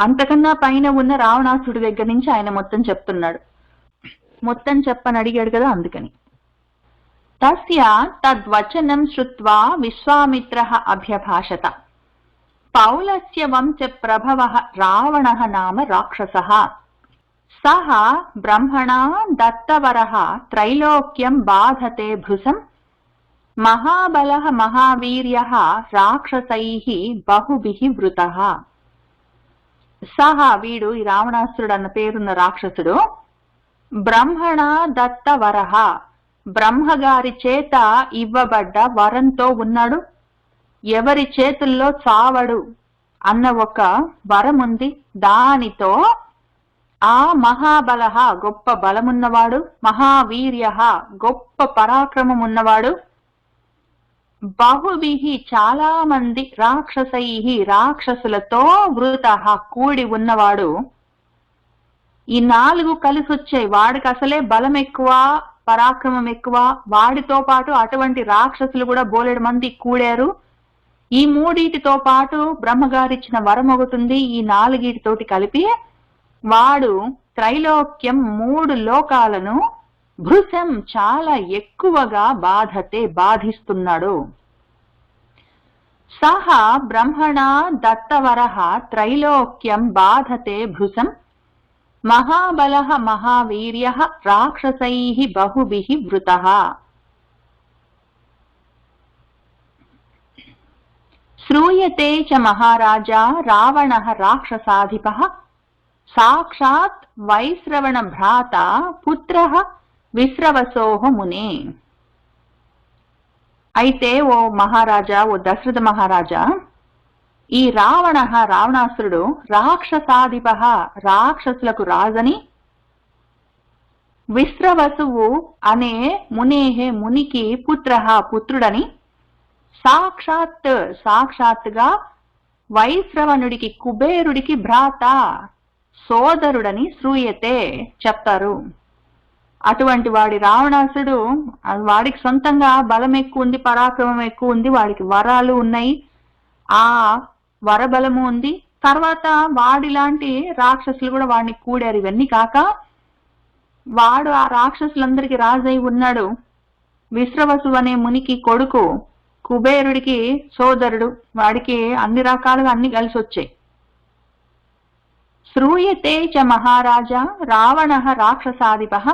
అంతకన్నా పైన ఉన్న రావణాసురుడి దగ్గర నుంచి ఆయన మొత్తం చెప్తున్నాడు మొత్తం చెప్పని అడిగాడు కదా అందుకని తస్య తద్వచనం శ్రుత్వా విశ్వామిత్రః అభ్యభాషత పౌలస్య వంశ ప్రభవః రావణః నామ రాక్షసః సః బ్రహ్మణా దత్తవరః త్రైలోక్యం బాధతే భృశం మహాబలః మహావీర్యః రాక్షసైః బహుభిః వృతః సహ వీడు ఈ రావణాసురుడు అన్న పేరున్న రాక్షసుడు బ్రహ్మణా దత్తవరః బ్రహ్మగారి చేత ఇవ్వబడ్డ వరంతో ఉన్నాడు ఎవరి చేతుల్లో చావడు అన్న ఒక వరం ఉంది దానితో ఆ మహాబల గొప్ప బలమున్నవాడు, మహావీర్య గొప్ప పరాక్రమమున్నవాడు, బహుభిః చాలా మంది, రాక్షసైః రాక్షసులతో, వృత కూడి ఉన్నవాడు. ఈ 4 కలిసొచ్చాయి. వాడికి అసలే బలం ఎక్కువ, పరాక్రమం ఎక్కువ, వాడితో పాటు అటువంటి రాక్షసులు కూడా బోలెడు మంది కూడారు. ఈ 3 పాటు బ్రహ్మగారిచ్చిన వరం ఒకటి ఉంది. ఈ 4 కలిపి వాడు త్రైలోక్యం 3 లోకాలను భృశం చాలా ఎక్కువగా బాధిస్తున్నాడు. సహ బ్రహ్మణ దత్తవరః త్రైలోక్యం బాధతే భృశం మహాబలః మహావీర్యః రాక్షసైః బహుభిః వృతః. శ్రూయతే చ మహారాజా రావణః రాక్షసాధిపః సాక్షాత్ వైశ్రవణ భ్రాత పుత్రః విశ్రవసోః మునే. అయితే ఓ మహారాజా, ఓ దశరథ మహారాజా, ఈ రావణాసురుడు రాక్షసాధిపః రాక్షసులకు రాజని, విశ్రవసువు అనే మునికి పుత్రుడని, సాక్షాత్తుగా వైశ్రవణుడికి కుబేరుడికి భ్రాత సోదరుడని శ్రూయతే చెప్తారు. అటువంటి వాడి రావణాసుడు, వాడికి సొంతంగా బలం ఎక్కువ ఉంది, పరాక్రమం ఎక్కువ ఉంది, వాడికి వరాలు ఉన్నాయి, ఆ వరబలము ఉంది. తర్వాత వాడిలాంటి రాక్షసులు కూడా వాడిని కూడారు. ఇవన్నీ కాక వాడు ఆ రాక్షసులందరికీ రాజై ఉన్నాడు. విశ్రవసు అనే మునికి కొడుకు, కుబేరుడికి సోదరుడు, వాడికి అన్ని రకాలుగా అన్ని కలిసి వచ్చాయి. శ్రూయతే చ మహారాజా రావణః రాక్షసాధిపః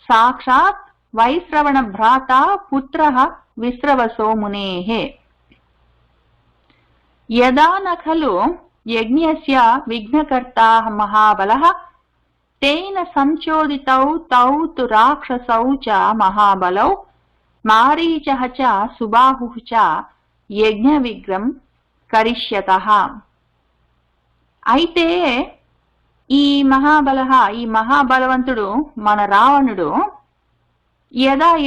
సాక్షాత్ వైశ్రవణ భ్రాత పుత్రః విశ్రవసో మునేః. యదా న ఖలు యజ్ఞస్య విఘ్నకర్తా మహాబలః తేన సంచోదితౌ తౌ తు రాక్షసౌ చ మహాబలౌ మారీచః చ సుబాహుః చ యజ్ఞ విఘ్నం కరిష్యతః. అయితే ఈ మహాబలవంతుడు మన రావణుడు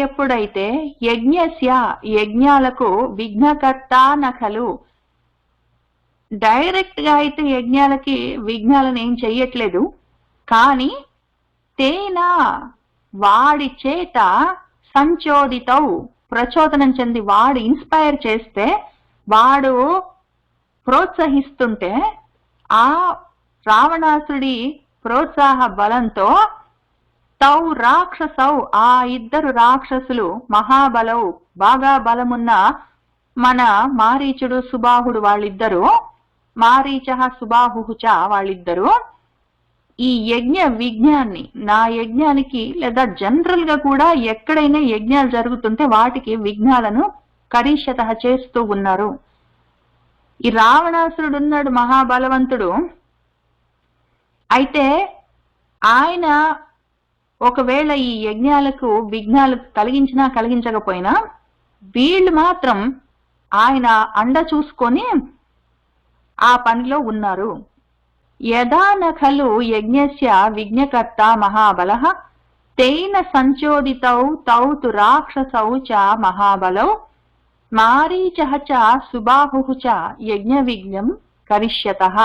ఎప్పుడైతే యజ్ఞాలకు విఘ్నకర్త నఖలు, డైరెక్ట్ గా అయితే యజ్ఞాలకి విఘ్నాలను ఏం చెయ్యట్లేదు, కానీ తేనా వాడి చేత సంచోదితౌ ప్రచోదనం చెంది, వాడు ఇన్స్పైర్ చేస్తే, వాడు ప్రోత్సహిస్తుంటే, ఆ రావణాసుడి ప్రోత్సాహ బలంతో తౌ రాక్షసౌ ఆ 2 రాక్షసులు మహాబలౌ బాగా బలమున్న మన మారీచుడు సుబాహుడు వాళ్ళిద్దరూ, మారీచః సుబాహుః చ వాళ్ళిద్దరూ ఈ యజ్ఞ విఘ్నాన్ని, నా యజ్ఞానికి లేదా జనరల్ గా కూడా ఎక్కడైనా యజ్ఞాలు జరుగుతుంటే వాటికి విఘ్నాలను కరిష్యతః చేస్తూ ఉన్నారు. ఈ రావణాసురుడు ఉన్నాడు మహాబలవంతుడు. అయితే ఆయన ఒకవేళ ఈ యజ్ఞాలకు విఘ్నాలు కలిగించినా కలిగించకపోయినా వీళ్ళు మాత్రం ఆయన అండ చూసుకొని ఆ పనిలో ఉన్నారు. యదా న ఖలు యజ్ఞస్య విఘ్నకర్త మహాబలః తేన సంచోదితౌ తౌ తు రాక్షసౌ చ మహాబలౌ మారీచః చ సుబాహుః చ యజ్ఞ విఘ్నం కరిష్యతః.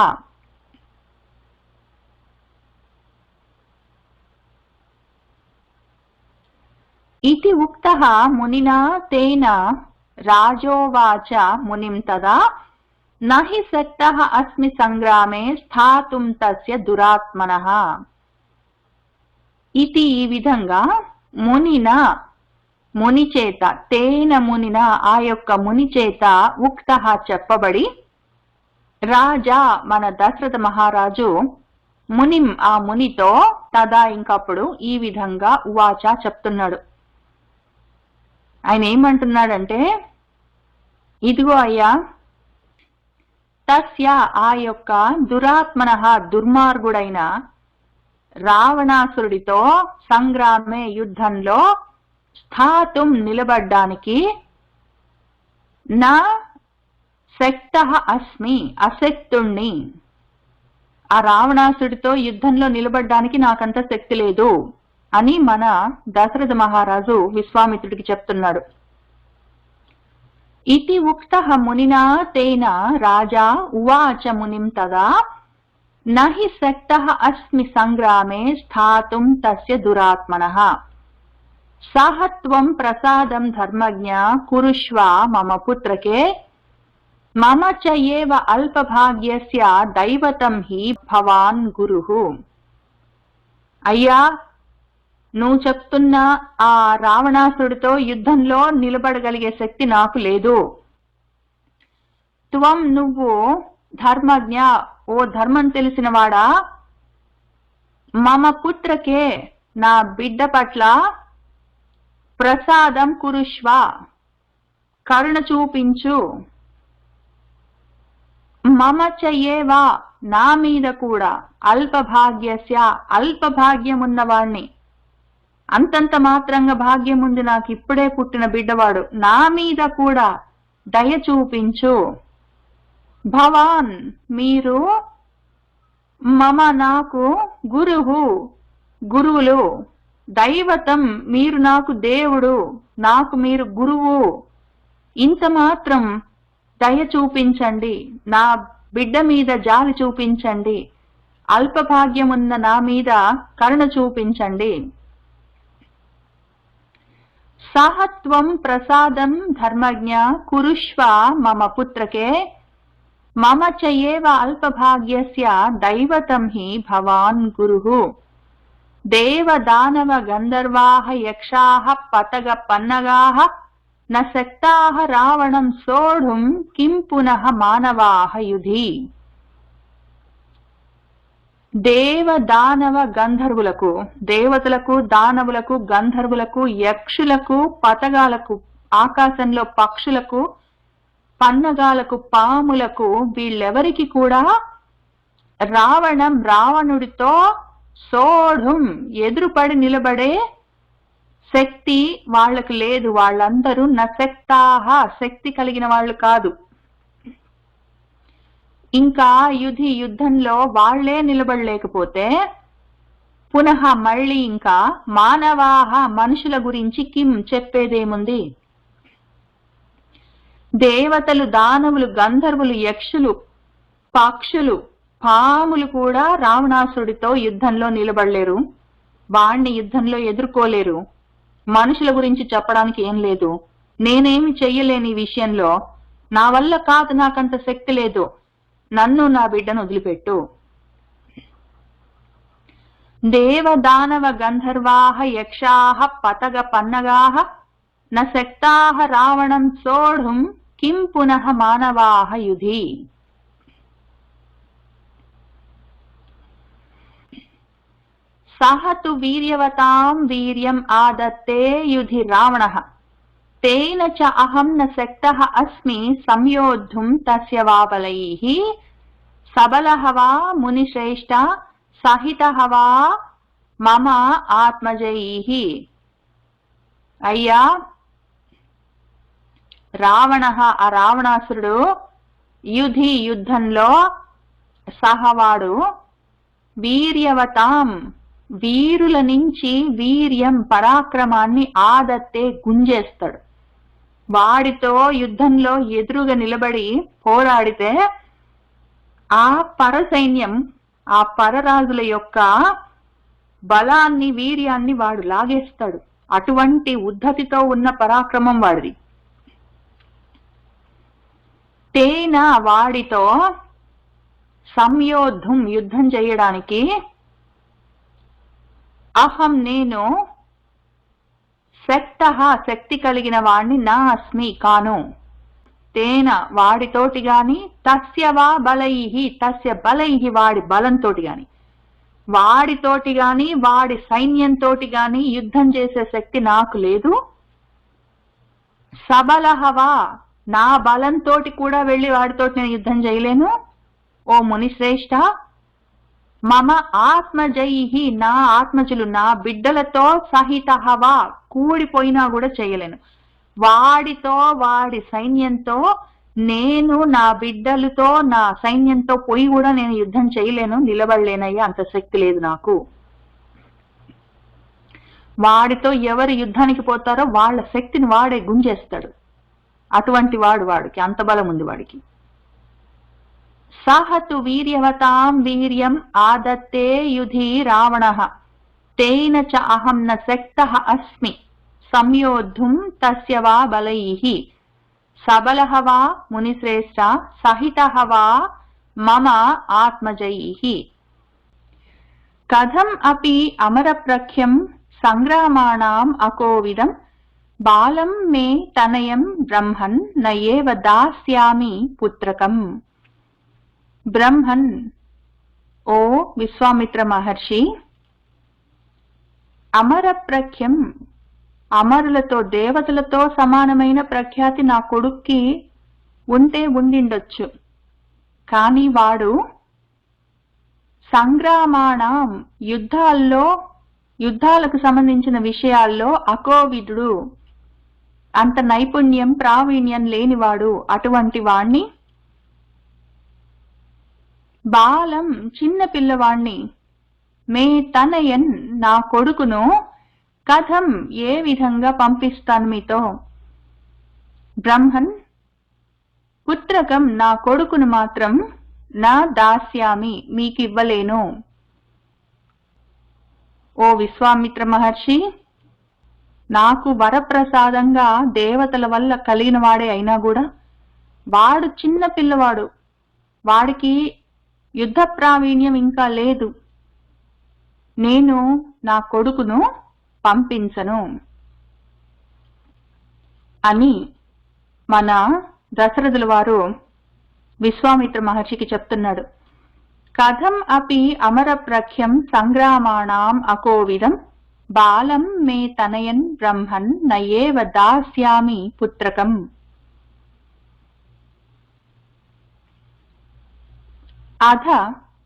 इति उक्तः मुनिना तेन राजोवाच मुनिं तदा न हि शक्तः अस्मि संग्रामे स्थातुं तस्य दुरात्मनः. इति ఈ విధంగా మునిన ముని చేత, తేన మునిన ఆ యొక్క ముని చేత, ఉక్తః చెప్పబడి, రాజా మన దశరథ మహారాజు మునిం ఆ మునితో తదా ఇంకప్పుడు ఈ విధంగా ఉవాచ చెప్తున్నాడు. ఆయన ఏమంటున్నాడంటే, ఇదిగో అయ్యా, తస్య ఆ యొక్క దురాత్మనః దుర్మార్గుడైన రావణాసురుడితో సంగ్రామే యుద్ధంలో స్థాతుం నిలబడ్డానికి నా శక్తః అస్మి అశక్తుణ్ణి, ఆ రావణాసుడితో యుద్ధంలో నిలబడడానికి నాకంత శక్తి లేదు అని మన దశరథ మహారాజు విశ్వామిత్రుడికి చెప్తున్నాడు. ఇతి ఉక్తః మునినా తేన రాజా ఉవాచ మునిం తదా నహి శక్తః అస్మి సంగ్రామే స్థాతుం తస్య దురాత్మనః సహ త్వం ప్రసాదం ధర్మజ్ఞ కురుష్వ మమ పుత్రకే మమ చ ఏవ అల్పభాగ్యస్య దైవతం హి భవాన్ గురుః. అయ్యా, నువ్వు చెప్తున్న ఆ రావణాసుడితో యుద్ధంలో నిలబడగలిగే శక్తి నాకు లేదు. త్వం నువ్వు ధర్మజ్ఞ, ఓ ధర్మం తెలిసినవాడా, మమ పుత్రకే నా బిడ్డ పట్ల ప్రసాదం కురుష్వ కరుణ చూపించు, మమ చయేవా నా మీద కూడా అల్పభాగ్యస్య అల్పభాగ్యమున్నవాణ్ణి, అంతంత మాత్రంగా భాగ్యముంది నాకు ఇప్పుడే పుట్టిన బిడ్డవాడు, నా మీద కూడా దయ చూపించు. భవాన్ మీరు, మమ నాకు గురువు గురువులు, దైవతం మీరు నాకు దేవుడు, నాకు మీరు గురువు, ఇంత మాత్రం దయ చూపించండి, నా బిడ్డ మీద జాలి చూపించండి, అల్పభాగ్యమున్న నా మీద కరుణ చూపించండి. సహత్వం ప్రసాదం ధర్మజ్ఞ కురుష్వ మమ పుత్రకే మమ చ ఏవ అల్పభాగ్యస్య దైవతం హి భవాన్ గురుః. దేవ దానవ గంధర్వాః యక్షాః పతగ పన్నగాః న శక్తాః రావణం సోఢుం కిం పునః మానవాః యుధి. దేవ దానవ గంధర్వులకు, దేవతలకు, దానవులకు, గంధర్వులకు, యక్షులకు, పతగాలకు, ఆకాశంలో పక్షులకు, పన్నగాలకు, పాములకు, వీళ్ళెవరికి కూడా రావణుడితో సోఢుం ఎదురుపడి నిలబడే శక్తి వాళ్లకు లేదు. వాళ్ళందరూ నశక్తాహ శక్తి కలిగిన వాళ్ళు కాదు. ఇంకా యుద్ధంలో వాళ్లే నిలబడలేకపోతే పునః మళ్ళీ ఇంకా మానవాహ మనుషుల గురించి కిం చెప్పేదేముంది. దేవతలు, దానవులు, గంధర్వులు, యక్షులు, పక్షులు, పాములు కూడా రావణాసుడితో యుద్ధంలో నిలబడలేరు, వాణ్ణి యుద్ధంలో ఎదుర్కోలేరు. మనుషుల గురించి చెప్పడానికి ఏం లేదు. నేనేమి చెయ్యలేని విషయంలో, నా వల్ల కాదు, నాకంత శక్తి లేదు, నన్ను నా బిడ్డను వదిలిపెట్టు. దేవ దానవ గంధర్వాః యక్షాః పతగ పన్నగాః న శక్తాః రావణం సోఢుం కిం పునః మానవాః యుధి. సహ తు వీర్యవతాం వీర్యం ఆదత్తే యుధి రావణః తేన చ అహం న శక్తః అస్మి సంయోద్ధుం తస్య వా బలైః సబలః వా మునిశ్రేష్ఠ సహితః వా మమ ఆత్మజైః. అయ్యా, ఆ రావణాసురుడు యుద్ధంలో సహవాడు వీర్యవతాం వీరుల నుంచి వీర్యం పరాక్రమాన్ని ఆదత్తే గుంజేస్తాడు. వాడితో యుద్ధంలో ఎదురుగా నిలబడి పోరాడితే ఆ పరసైన్యం, ఆ పరరాజుల యొక్క బలాన్ని, వీర్యాన్ని వాడు లాగేస్తాడు. అటువంటి ఉద్ధతితో ఉన్న పరాక్రమం వాడిది. తేన వాడితో సంయోద్ధం యుద్ధం చేయడానికి అహం నేను శక్తః శక్తి కలిగిన వాణ్ణి నా అస్మి కాను. తేన వాడితోటి గాని తస్య వా బలైః తస్య బలైః వాడి బలంతోటి గాని, వాడితోటి గాని వాడి సైన్యంతో గాని యుద్ధం చేసే శక్తి నాకు లేదు. సబలః వా నా బలంతో కూడా వెళ్ళి వాడితో నేను యుద్ధం చేయలేను. ఓ మునిశ్రేష్ఠ, మమ ఆత్మజైః నా ఆత్మజులు, నా బిడ్డలతో సహితః వా కూడిపోయినా కూడా చేయలేను. వాడితో, వాడి సైన్యంతో నేను నా బిడ్డలతో నా సైన్యంతో పోయి కూడా నేను యుద్ధం చేయలేను, నిలబడలేనయ్యా, అంత శక్తి లేదు నాకు. వాడితో ఎవరు యుద్ధానికి పోతారో వాళ్ళ శక్తిని వాడే గుంజేస్తాడు. అటువంటి వాడికి అంత బలం ఉంది వాడికి. సహతు వీర్యవతాం వీర్యం ఆదత్తే యుధి రావణః తేన చ అహం న శక్తః అస్మి సంయోద్ధుం తస్య వా బలైః సబలః వా మునిశ్రేష్ఠ సహితః వా మమ ఆత్మజైః. కథం అపి అమరప్రఖ్యం సంగ్రామాణాం అకోవిదం బాలం మే తనయం బ్రహ్మన్ నయేవ దాస్యామి పుత్రకం. బ్రహ్మన్, ఓ విశ్వామిత్ర మహర్షి, అమరప్రఖ్యం, అమరులతో దేవతలతో సమానమైన ప్రఖ్యాతి నా కొడుక్కి ఉంటే ఉండిండొచ్చు. కానీ వాడు సంగ్రామాణం, యుద్ధాలకు సంబంధించిన విషయాల్లో అకోవిదుడు, అంత నైపుణ్యం ప్రావీణ్యం లేనివాడు. అటువంటి వాణ్ణి, బాలం చిన్న పిల్లవాణ్ణి, మే తనయన్ నా కొడుకును, కథం ఏ విధంగా పంపిస్తాను మీతో, బ్రహ్మన్ పుత్రకం నా కొడుకును మాత్రం నా దాస్యామి మీకివ్వలేను. ఓ విశ్వామిత్ర మహర్షి, నాకు వరప్రసాదంగా దేవతల వల్ల కలిగిన వాడే అయినా కూడా వాడు చిన్న పిల్లవాడు, వాడికి యుద్ధ ప్రావీణ్యం ఇంకా లేదు. నేను నా కొడుకును పంపించను అని మన దశరథుల వారు విశ్వామిత్ర మహర్షికి చెప్తున్నాడు. కథం అపి అమరప్రఖ్యం సంగ్రామాణాం అకోవిదం బాలం మే తనయన్ బ్రహ్మన్ నయేవ దాస్యామి పుత్రకం. అథ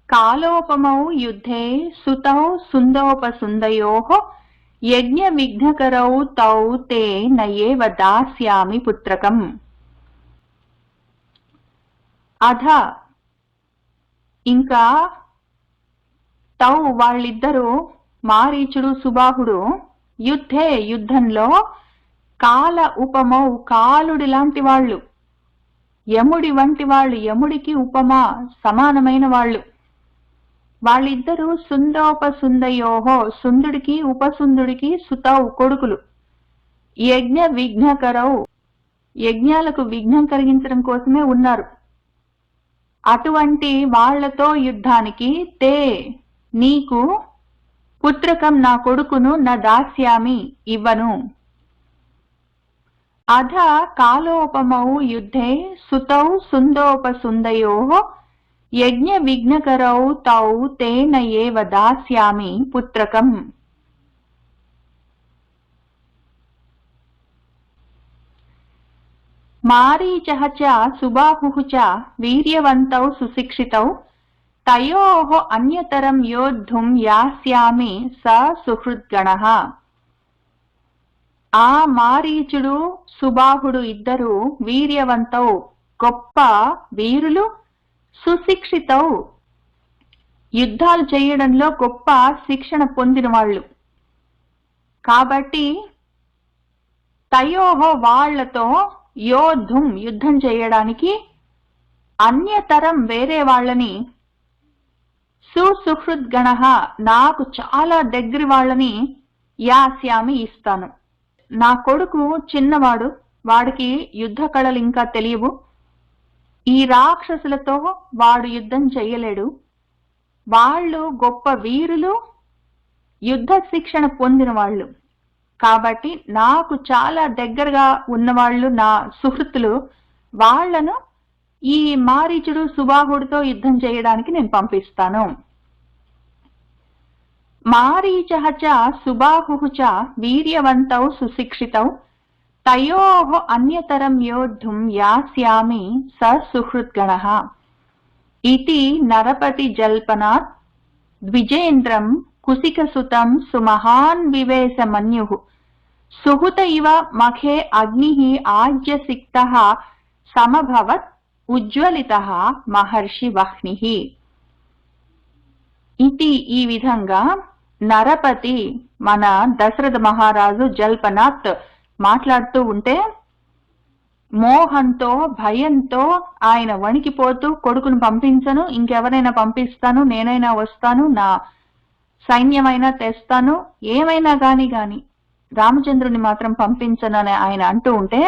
కాలోపమౌ యుద్ధే సుతౌ సుందోపసుందయోః యజ్ఞ విఘ్నకరౌ తౌ తే నయేవ దాస్యామి పుత్రకం. అథ ఇంకా తౌ వాళ్ళిద్దరూ, మారీచుడు సుబాహుడు, యుద్ధంలో కాల ఉపమౌ కాలుడి లాంటి వాళ్ళు, యముడి వంటి వాళ్ళు, యముడికి ఉపమా సమానమైన వాళ్ళు, వాళ్ళిద్దరూ సుందోపసుందయోహో సుందుడికి ఉపసుందుడికి సుతౌ కొడుకులు, యజ్ఞ విఘ్నకరౌ యజ్ఞాలకు విఘ్నం కలిగించడం కోసమే ఉన్నారు. అటువంటి వాళ్లతో యుద్ధానికి తే నీకు పుత్రకం నా కొడుకును నా దాస్యామి ఇవ్వను. అథ కాలోపమౌ యుద్ధే సుతౌ సుందోపసుందయోః యజ్ఞ విఘ్నకరౌ తౌ తేన ఏవ దాస్యామి పుత్రకం. మారీచః చ సుబాహుః చ వీర్యవంతౌ సుశిక్షితౌ తయోః అన్యతరం యోద్ధుం యాస్యామి స సుహృద్గణః. ఆ మారీచుడు సుబాహుడు ఇద్దరు వీర్యవంతౌ గొప్ప వీరులు, సుశిక్షితౌ యుద్ధాలు చేయడంలో గొప్ప శిక్షణ పొందిన వాళ్ళు. కాబట్టి తయోః వాళ్లతో యోద్ధుం యుద్ధం చేయడానికి అన్యతరం వేరే వాళ్ళని, సుసుహృద్గణః నాకు చాలా దగ్గరి వాళ్ళని యాస్యామి ఇస్తాను. నా కొడుకు చిన్నవాడు, వాడికి యుద్ధ కళలు ఇంకా తెలియవు, ఈ రాక్షసులతో వాడు యుద్ధం చెయ్యలేడు. వాళ్ళు గొప్ప వీరులు, యుద్ధ శిక్షణ పొందిన వాళ్ళు. కాబట్టి నాకు చాలా దగ్గరగా ఉన్నవాళ్ళు నా సుహృతులు, వాళ్లను ఈ మారీచుడు సుబాహుడితో యుద్ధం చేయడానికి నేను పంపిస్తాను. మారీచః చ సుబాహుః చ వీర్యవంతౌ సుశిక్షితౌ తయోః అన్యతరం యోద్ధుం యాస్యామి స సుహృద్గణః. ఇతి నరపతి జల్పనాత్ ద్విజేంద్రం కుసికసుతం సుమహాన్ వివేశ మన్యుః సుహృత ఇవ మఖే అగ్నిః ఆజ్య సిక్తః సమభవత్ ఉజ్వలితః మహర్షి వహ్నిః. ఇది ఈ విధంగా నరపతి మన దశరథ మహారాజు జల్పనాథ్ మాట్లాడుతూ ఉంటే మోహంతో భయంతో ఆయన వణికిపోతూ కొడుకును పంపించను, ఇంకెవరైనా పంపిస్తాను, నేనైనా వస్తాను, నా సైన్యమైనా తెస్తాను, ఏమైనా గాని రామచంద్రుని మాత్రం పంపించనని ఆయన అంటూ ఉంటే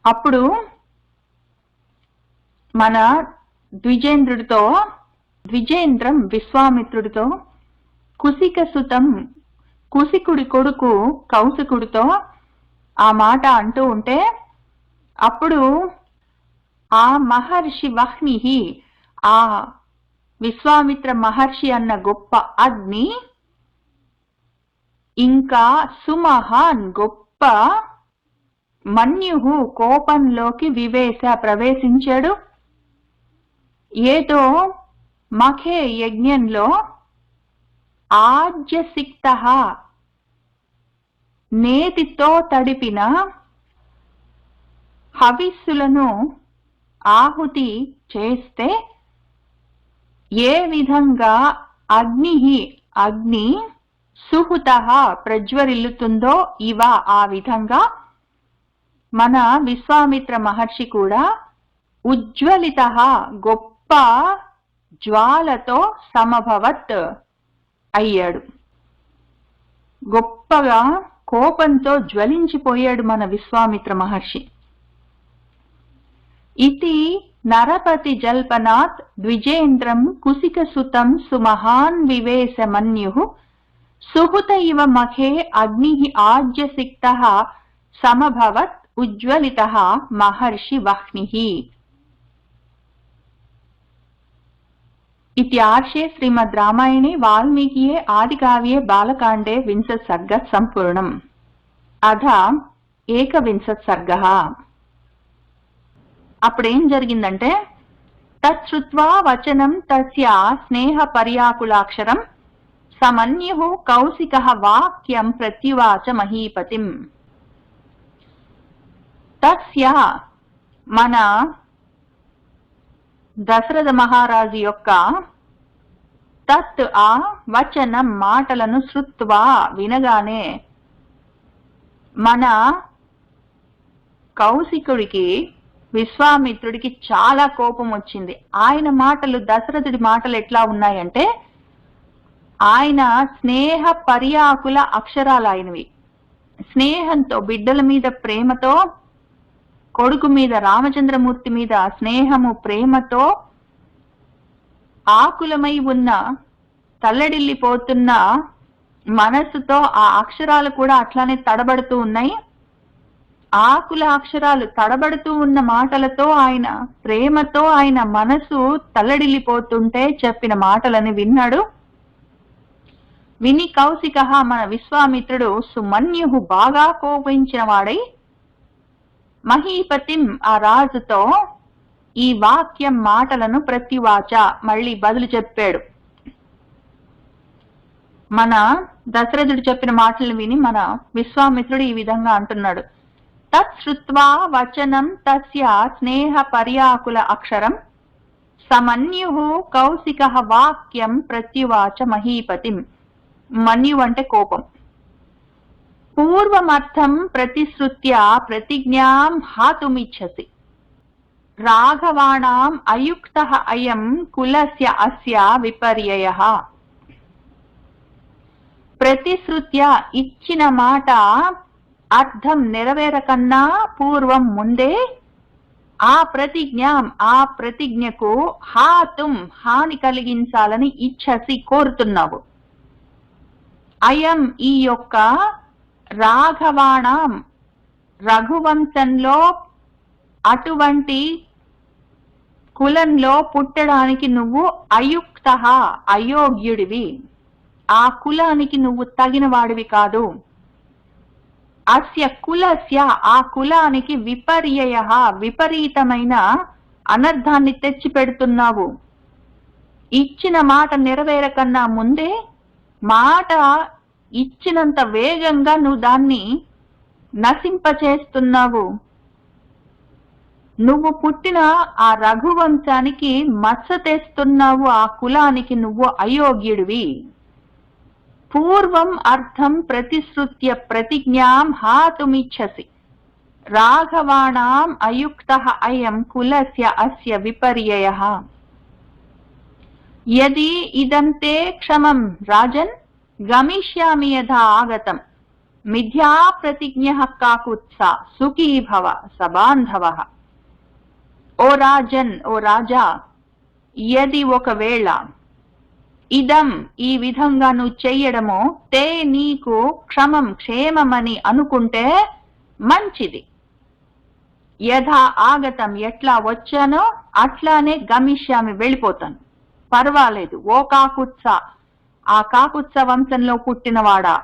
అప్పుడు మన ద్విజేంద్రం విశ్వామిత్రుడితో కుశికుడి కొడుకు కౌశికుడితో ఆ మాట అంటూ ఉంటే అప్పుడు ఆ మహర్షి వహ్నిః, ఆ విశ్వామిత్ర మహర్షి అన్న గొప్ప అగ్ని, ఇంకా సుమహాన్ గొప్ప మన్యుః కోపంలోకి ప్రవేశించాడు. ఏదో మఖే యజ్ఞంలో ఆజ్యసిక్తః నేతితో తడిపిన హవిస్సులను ఆహుతి చేస్తే ఏ విధంగా అగ్ని సుహుతః ప్రజ్వరిల్లుతుందో ఇవ ఆ విధంగా మన విశ్వామిత్ర మహర్షి కూడా ఉజ్వలితః గొప్ప జ్వాలతో సమభవత్ అయ్యాడు. గొప్పగా కోపంతో జ్వలించిపోయాడు మన విశ్వామిత్ర మహర్షి. ఇతి నరపతి జల్పనాత్ ద్విజేంద్రం కుశిక సుతం సుమహాన్ వివేశ మన్యుః సుహుత ఇవ మఖే అగ్నిః ఆజ్యసిక్తః సమభవత్ ఉజ్వలితః మహర్షి వహ్నిః. इत्यार्षे श्रीमद् रामायणे वाल्मीकिये आदिकाव्ये बालकाण्डे 20 सर्गः सम्पूर्णम्. अथ 21 सर्गः. అప్పుడేం జరిగిందంటే తచ్చుత్వా వచనం తస్య స్నేహ పర్యాకులాక్షరం సమన్యుః కౌశికః వాక్యం ప్రత్యువాచ మహీపతిం. తస్య మన దశరథ మహారాజు యొక్క తత్ ఆ వచనం మాటలను శ్రుత్వా వినగానే మన కౌశికుడికి విశ్వామిత్రుడికి చాలా కోపం వచ్చింది. ఆయన మాటలు, దశరథుడి మాటలు ఎట్లా ఉన్నాయంటే ఆయన స్నేహ పర్యాకుల అక్షరాలు ఆయనవి. స్నేహంతో, బిడ్డల మీద ప్రేమతో, కొడుకు మీద రామచంద్రమూర్తి మీద స్నేహము ప్రేమతో ఆకులమై ఉన్న, తల్లడిల్లిపోతున్న మనస్సుతో ఆ అక్షరాలు కూడా అట్లానే తడబడుతూ ఉన్నాయి. ఆకుల అక్షరాలు తడబడుతూ ఉన్న మాటలతో ఆయన ప్రేమతో ఆయన మనసు తల్లడిల్లిపోతుంటే చెప్పిన మాటలని విన్నాడు. విని కౌశికః మన విశ్వామిత్రుడు సుమన్యుః బాగా కోపించిన వాడై మహీపతిం ఆ రాజుతో ఈ వాక్యం మాటలను ప్రత్యువాచ మళ్ళీ బదులు చెప్పాడు. మన దశరథుడు చెప్పిన మాటలను విని మన విశ్వామిత్రుడు ఈ విధంగా అంటున్నాడు. తత్ శ్రుత్వా వచనం తస్య స్నేహ పర్యాకుల అక్షరం సమన్యుః కౌశికః వాక్యం ప్రత్యువాచ మహీపతిం. మన్యు అంటే కోపం. పూర్వమర్థం ప్రతిశ్రుత్య ప్రతిజ్ఞాం హాతుమిచ్చసి రాఘవాణాం అయుక్తః అయం కులస్య అస్య విపర్యయః. ప్రతిశ్రుత్య ఇచ్చిన మాట అర్థం నెరవేరకన్నా పూర్వం ముందే ఆ ప్రతిజ్ఞకు హాని కలిగించాలని ఇచ్చసి కోరుతున్నావు. అయం ఈ యొక్క రాఘవాణం రఘువంశంలో అటువంటి కులంలో పుట్టడానికి నువ్వు అయుక్తః అయోగ్యుడివి, ఆ కులానికి నువ్వు తగిన వాడివి కాదు. అస్య కులస్య ఆ కులానికి విపర్యయః విపరీతమైన అనర్థాన్ని తెచ్చి పెడుతున్నావు. ఇచ్చిన మాట నెరవేరకన్నా ముందే మాట ఇచ్చినంత వేగంగా నువ్వు దాన్ని నశింపచేస్తున్నావు. నువ్వు పుట్టిన ఆ రఘువంశానికి మచ్చ తెస్తున్నావు, ఆ కులానికి నువ్వు అయోగ్యుడివి. పూర్వం అర్థం ప్రతిశ్రుత్య ప్రతిజ్ఞాం హాతుమిచ్చసి రాఘవాణాం అయుక్తః అయం కులస్య అస్య విపర్యయః. యది ఇదం తే క్షమం రాజన్ గమిష్యామి యథా ఆగతం మిథ్యా ప్రతిజ్ఞః కాకుత్సా సుఖీ భవ సబాంధవః. ఓ రాజన్, ఓ రాజా, యది ఒకవేళ ఇదం ఈ విధంగా నువ్వు చెయ్యడము తే నీకు క్షమం క్షేమమని అనుకుంటే మంచిది. యథా ఆగతం ఎట్లా వచ్చానో అట్లానే గమిష్యామి వెళ్ళిపోతాను, పర్వాలేదు. ఓ కాకుత్స, ఆ కాకుత్స వంశంలో పుట్టినవాడా,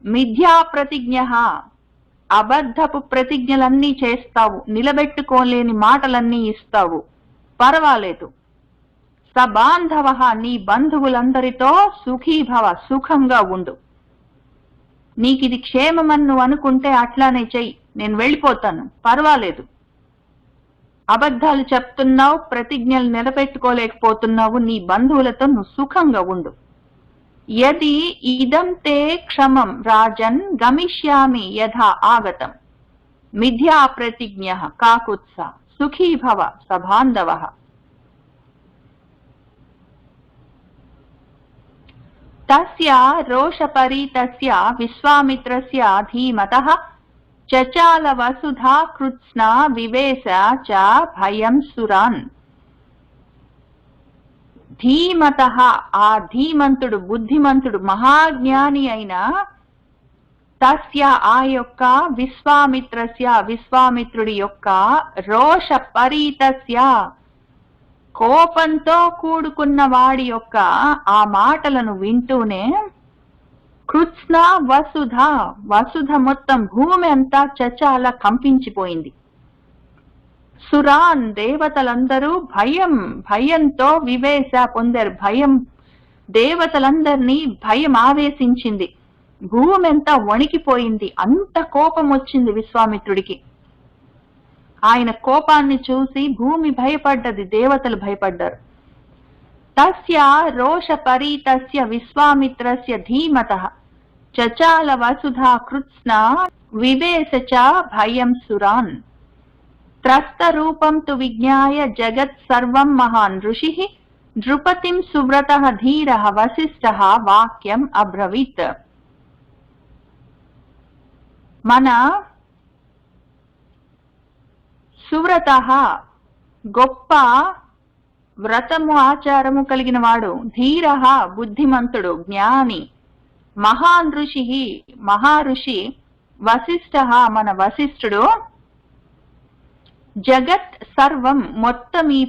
మిథ్యా ప్రతిజ్ఞ, అబద్ధపు ప్రతిజ్ఞలన్నీ చేస్తావు, నిలబెట్టుకోలేని మాటలన్నీ ఇస్తావు, పర్వాలేదు. సబాంధవ, నీ బంధువులందరితో సుఖీభవ, సుఖంగా ఉండు. నీకిది క్షేమమని నువ్వు అనుకుంటే అట్లానే చెయ్యి, నేను వెళ్ళిపోతాను, పర్వాలేదు. అబద్ధాలు చెప్తున్నావు, ప్రతిజ్ఞలు నిలబెట్టుకోలేకపోతున్నావు, నీ బంధువులతో నువ్వు సుఖంగా ఉండు. యది ఇదం తే క్షమం రాజన్ గమిష్యామి యథా ఆగతం మిథ్యా ప్రతిజ్ఞ కాకుత్స సుఖీభవ సబాంధవ. తస్య రోషపరీతస్య విశ్వామిత్రస్య ధీమతః చచాల వసుధా కృత్స్న వివేశ చ భయం సురాన్. ధీమతః, ఆ ధీమంతుడు, బుద్ధిమంతుడు, మహాజ్ఞాని అయిన తస్య, ఆ యొక్క విశ్వామిత్రస్య, విశ్వామిత్రుడి యొక్క రోషపరీతస్య, కోపంతో కూడుకున్న వాడి యొక్క ఆ మాటలను వింటూనే కృత్స్న వసుధ, వసుధ మొత్తం భూమి అంతా చచాల కంపించిపోయింది. సురాన్, దేవతలందరూ భయంతో వివేశ పొందారు. భయం, దేవతలందరినీ భయం ఆవేశించింది. భూమి అంతా వణికిపోయింది. అంత కోపం వచ్చింది విశ్వామిత్రుడికి. ఆయన కోపాన్ని చూసి భూమి భయపడ్డది, దేవతలు భయపడ్డారు. తస్య రోషపరీతస్య విశ్వామిత్రస్య ధీమతః చచాల వసుధా కృత్స్న వివేశ చ భయం సురాన్. త్రస్త రూపం తు విజ్ఞాయ జగత్ సర్వం మహాన్ ఋషిః నృపతిం సువ్రతః ధీరః వసిష్ఠః వాక్యం అబ్రవీత్. మన సువ్రతః, గొప్ప వ్రతము ఆచారము కలిగిన వాడు, ధీరః, బుద్ధిమంతుడు, జ్ఞాని, మహాన్ ఋషిః, మహారుషి, వసిష్ఠః, మన వశిష్ఠుడు, జగత్ సర్వం, మొత్తం ఈ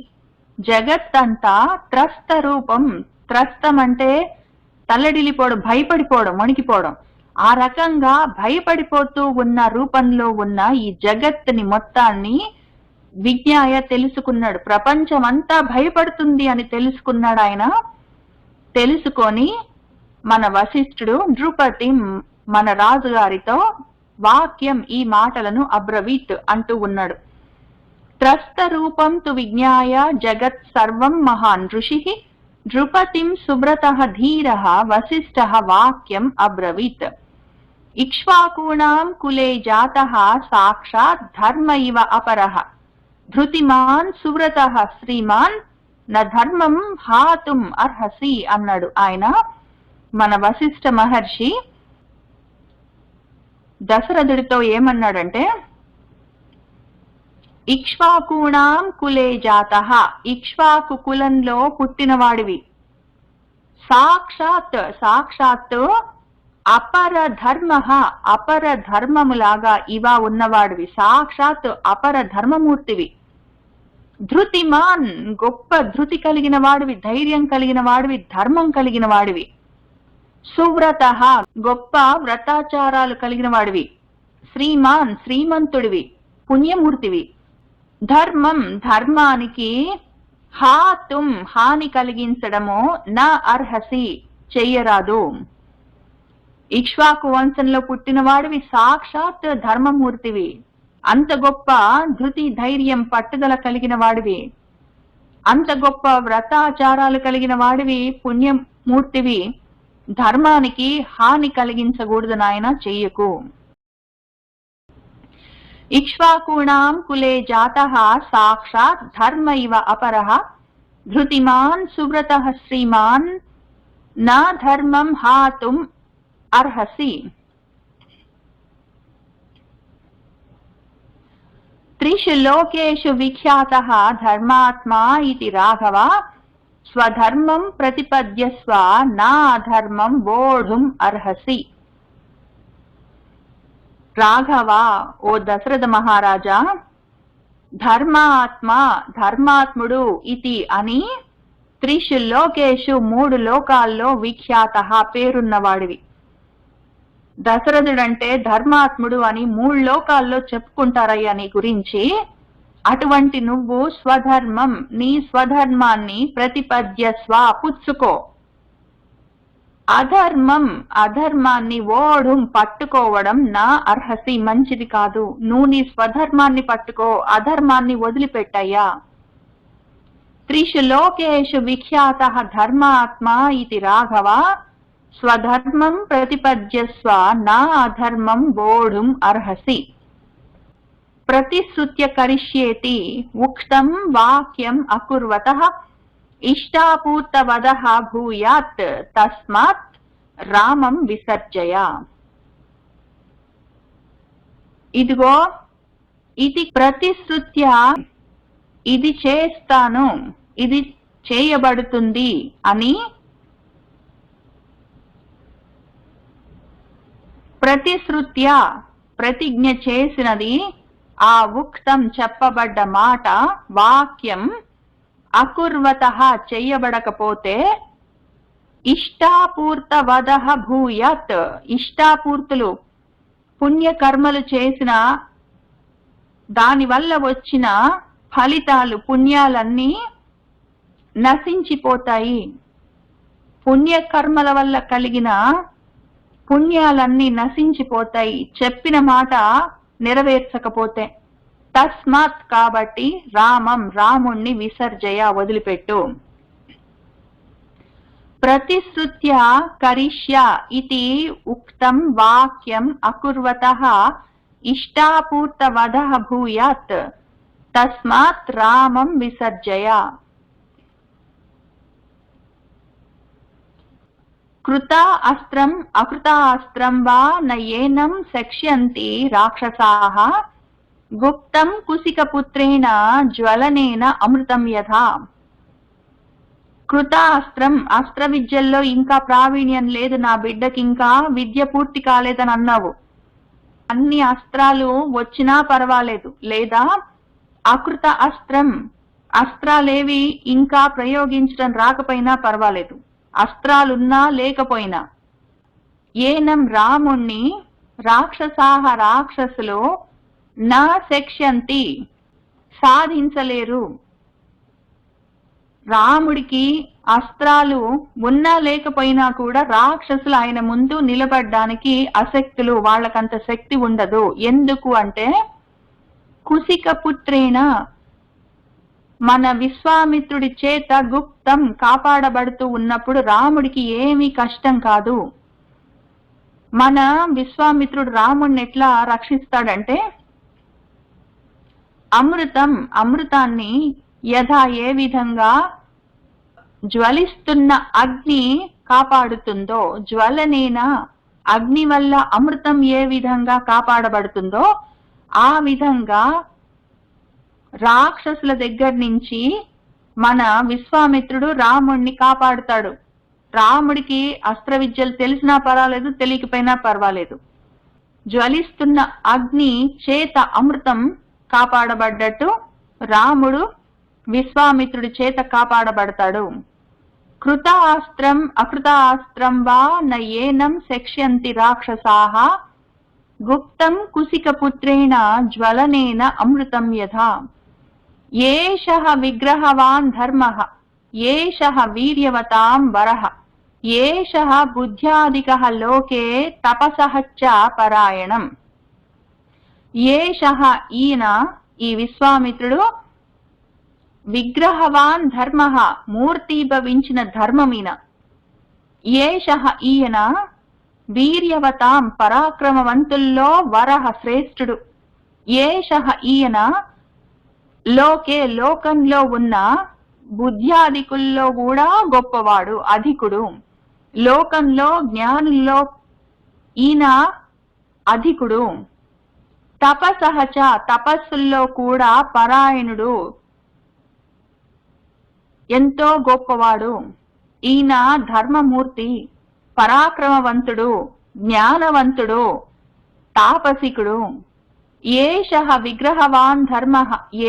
జగత్ అంతా, త్రస్త రూపం, త్రస్తం అంటే తల్లడిల్లిపోవడం, భయపడిపోవడం, వణికిపోవడం, ఆ రకంగా భయపడిపోతూ ఉన్న రూపంలో ఉన్న ఈ జగత్తుని మొత్తాన్ని విజ్ఞాయ తెలుసుకున్నాడు. ప్రపంచం అంతా భయపడుతుంది అని తెలుసుకున్నాడు ఆయన. తెలుసుకొని మన వశిష్ఠుడు నృపతి, మన రాజుగారితో వాక్యం, ఈ మాటలను అబ్రవీత్ అంటూ ఉన్నాడు. త్రస్త రూపం తు విజ్ఞాయ జగత్ సర్వం మహాన్ ఋషిః నృపతిం సువ్రతః ధీరః వసిష్ఠః వాక్యం అబ్రవీత్. ఇక్ష్వాకూణాం కులే జాతః సాక్షాత్ ధర్మ ఇవ అపరః ధృతిమాన్ సువ్రతః శ్రీమాన్ న ధర్మం హాతుం అర్హసి అన్నాడు ఆయన. మన వశిష్ఠ మహర్షి దశరథుడితో ఏమన్నాడంటే, ఇక్ష్వాకూణాం కులే జాతః, ఇక్ష్వాకు కులంలో పుట్టినవాడివి, సాక్షాత్ అపర ధర్మ, అపర ధర్మములాగా ఇవ ఉన్నవాడివి, సాక్షాత్ అపర ధర్మమూర్తివి. ధృతిమాన్, గొప్ప ధృతి కలిగిన వాడివి, ధైర్యం కలిగిన వాడివి, ధర్మం కలిగిన వాడివి. సువ్రతః, గొప్ప వ్రతాచారాలు కలిగిన వాడివి. శ్రీమాన్, శ్రీమంతుడివి, పుణ్యమూర్తివి. ధర్మం, ధర్మానికి హాతుం, హాని కలిగించడము, నా అర్హసి, చెయ్యరాదు. ఇక్ష్వాకు వంశంలో పుట్టిన వాడివి, సాక్షాత్ ధర్మమూర్తివి, అంత గొప్ప ధృతి ధైర్యం పట్టుదల కలిగిన వాడివి, అంత గొప్ప వ్రతాచారాలు కలిగిన వాడివి, పుణ్యమూర్తివి. ధర్మానికి హాని కలిగించకూడదు నాయన, చెయ్యకు. ఇక్ష్వాకూణాం కులే జాతః సాక్షాత్ ధర్మ ఇవ అపరః ధృతిమాన్ సువ్రతః శ్రీమాన్ నా ధర్మం హాతుం అర్హసి. త్రిషు లోకేషు విఖ్యాతః ధర్మాత్మా ఇతి రాఘవ స్వధర్మం ప్రతిపద్యస్వ నా అధర్మం వోఢుం అర్హసి. రాఘవ, ఓ దశరథ మహారాజా, ధర్మాత్మ ధర్మాత్ముడు ఇతి అని త్రిషు లోకేషు 3 లోకాల్లో విఖ్యాత పేరున్నవాడివి. దశరథుడంటే ధర్మాత్ముడు అని 3 లోకాల్లో చెప్పుకుంటారయ్యా నీ గురించి. అటువంటి నువ్వు స్వధర్మం, నీ స్వధర్మాన్ని ప్రతిపద్యస్వ, పుచ్చుకో. అధర్మం, అధర్మాన్ని ఓఢుం, పట్టుకోవడం నా అర్హసి, మంచిది కాదు. నువ్వు నీ స్వధర్మాన్ని పట్టుకో, అధర్మాన్ని వదిలిపెట్టయ్యా. త్రిషు లోకేషు విఖ్యాత ధర్మాత్మా ఇతి రాఘవ స్వధర్మం ప్రతిపద్యస్వ నా అధర్మం వోఢుం అర్హసి. ప్రతిశ్రుత్య కరిష్యేతి ఉక్తం వాక్యం అకుర్వతః ఇష్టాపూర్తవదః భూయాత్ తస్మాత్ రామం విసర్జయ. ఇదిగో ఇది ప్రతిశ్రుత్య, ఇది చేస్తాను, ఇది చేయబడుతుంది అని ప్రతిశ్రుత్య ప్రతిజ్ఞ చేసినది, ఆ ఉక్తం చెప్పబడ్డ మాట, వాక్యం అకుర్వతః చెయ్యబడకపోతే ఇష్టాపూర్తవదః భూయాత్, ఇష్టాపూర్తులు పుణ్యకర్మలు చేసిన దానివల్ల వచ్చిన ఫలితాలు, పుణ్యాలన్నీ నశించిపోతాయి. పుణ్యకర్మల వల్ల కలిగిన పుణ్యాలన్నీ నశించిపోతాయి, చెప్పిన మాట నెరవేర్చకపోతే. తస్మాత్, కాబట్టి, రామం, రాముణ్ణి విసర్జయ, వదిలిపెట్టు. ప్రతిశ్రుత్య కరిష్య ఇతి ఉక్తం వాక్యం అకుర్వతః ఇష్టాపూర్తవదః భూయాత్ తస్మాత్ రామం విసర్జయ. కృతా అస్త్రం అకృతా అస్త్రం వా నయేనం శక్ష్యంతి రాక్షసాః గుప్తం కుసికపుత్రేణ జ్వలనేన అమృతం యథా. కృతా అస్త్రం, అస్త్ర విద్యల్లో ఇంకా ప్రావీణ్యం లేదు నా బిడ్డకి, ఇంకా విద్య పూర్తి కాలేదని అన్నావు. అన్ని అస్త్రాలు వచ్చినా పర్వాలేదు, లేదా అకృత అస్త్రం, అస్త్రాలేవి ఇంకా ప్రయోగించడం రాకపోయినా పర్వాలేదు, అస్త్రాలున్నా లేకపోయినా. ఏనం రాముణ్ణి రాక్షసాహ, రాక్షసులు నా శక్ష్యంతి, సాధించలేరు. రాముడికి అస్త్రాలు ఉన్నా లేకపోయినా కూడా రాక్షసులు ఆయన ముందు నిలబడ్డానికి అశక్తులు, వాళ్ళకంత శక్తి ఉండదు. ఎందుకు అంటే కుసిక పుత్రేణ, మన విశ్వామిత్రుడి చేత గుప్తం కాపాడబడుతూ ఉన్నప్పుడు రాముడికి ఏమీ కష్టం కాదు. మన విశ్వామిత్రుడు రాముడిని ఎట్లా రక్షిస్తాడంటే అమృతం, అమృతాన్ని యథా, ఏ విధంగా జ్వలిస్తున్న అగ్ని కాపాడుతుందో, జ్వలనేన, అగ్ని వల్ల అమృతం ఏ విధంగా కాపాడబడుతుందో ఆ విధంగా రాక్షసుల దగ్గర నుంచి మన విశ్వామిత్రుడు రాముణ్ణి కాపాడుతాడు. రాముడికి అస్త్ర విద్యలు తెలిసినా పర్వాలేదు, తెలియకపోయినా పర్వాలేదు. జ్వలిస్తున్న అగ్ని చేత అమృతం కాపాడబడ్డట్టు రాముడు విశ్వామిత్రుడి చేత కాపాడబడతాడు. కృతాస్త్రం అకృతాస్త్రం వా నయేనం శక్ష్యంతి రాక్షసాః గుప్తం కుసికపుత్రేణ జ్వలనేన అమృతం యథా. ఏషః విగ్రహవాన్ ధర్మః, ఏషః వీర్యవతాం వరః, ఏషః బుద్ధ్యాదికః లోకే తపసః చ పరాయణం. ఏషః ఈయన, ఈ విశ్వామిత్రుడు, విగ్రహవాన్ ధర్మ, మూర్తీభవించిన ధర్మమీన. ఏషః ఈయన, వీర్యవతాం పరాక్రమవంతుల్లో వరహ శ్రేష్ఠుడు. ఏషః ఈయన, లోకే లోకంలో ఉన్న బుద్ధ్యాధికుల్లో కూడా గొప్పవాడు, అధికుడు. లోకంలో జ్ఞానుల్లో ఈయన అధికుడు. తపసహచ తపస్సుల్లో కూడా పరాయణుడు, ఎంతో గొప్పవాడు. ఈయన ధర్మమూర్తి, పరాక్రమవంతుడు, జ్ఞానవంతుడు, తాపసికుడు. ఏషః విగ్రహవాన్ ధర్మ,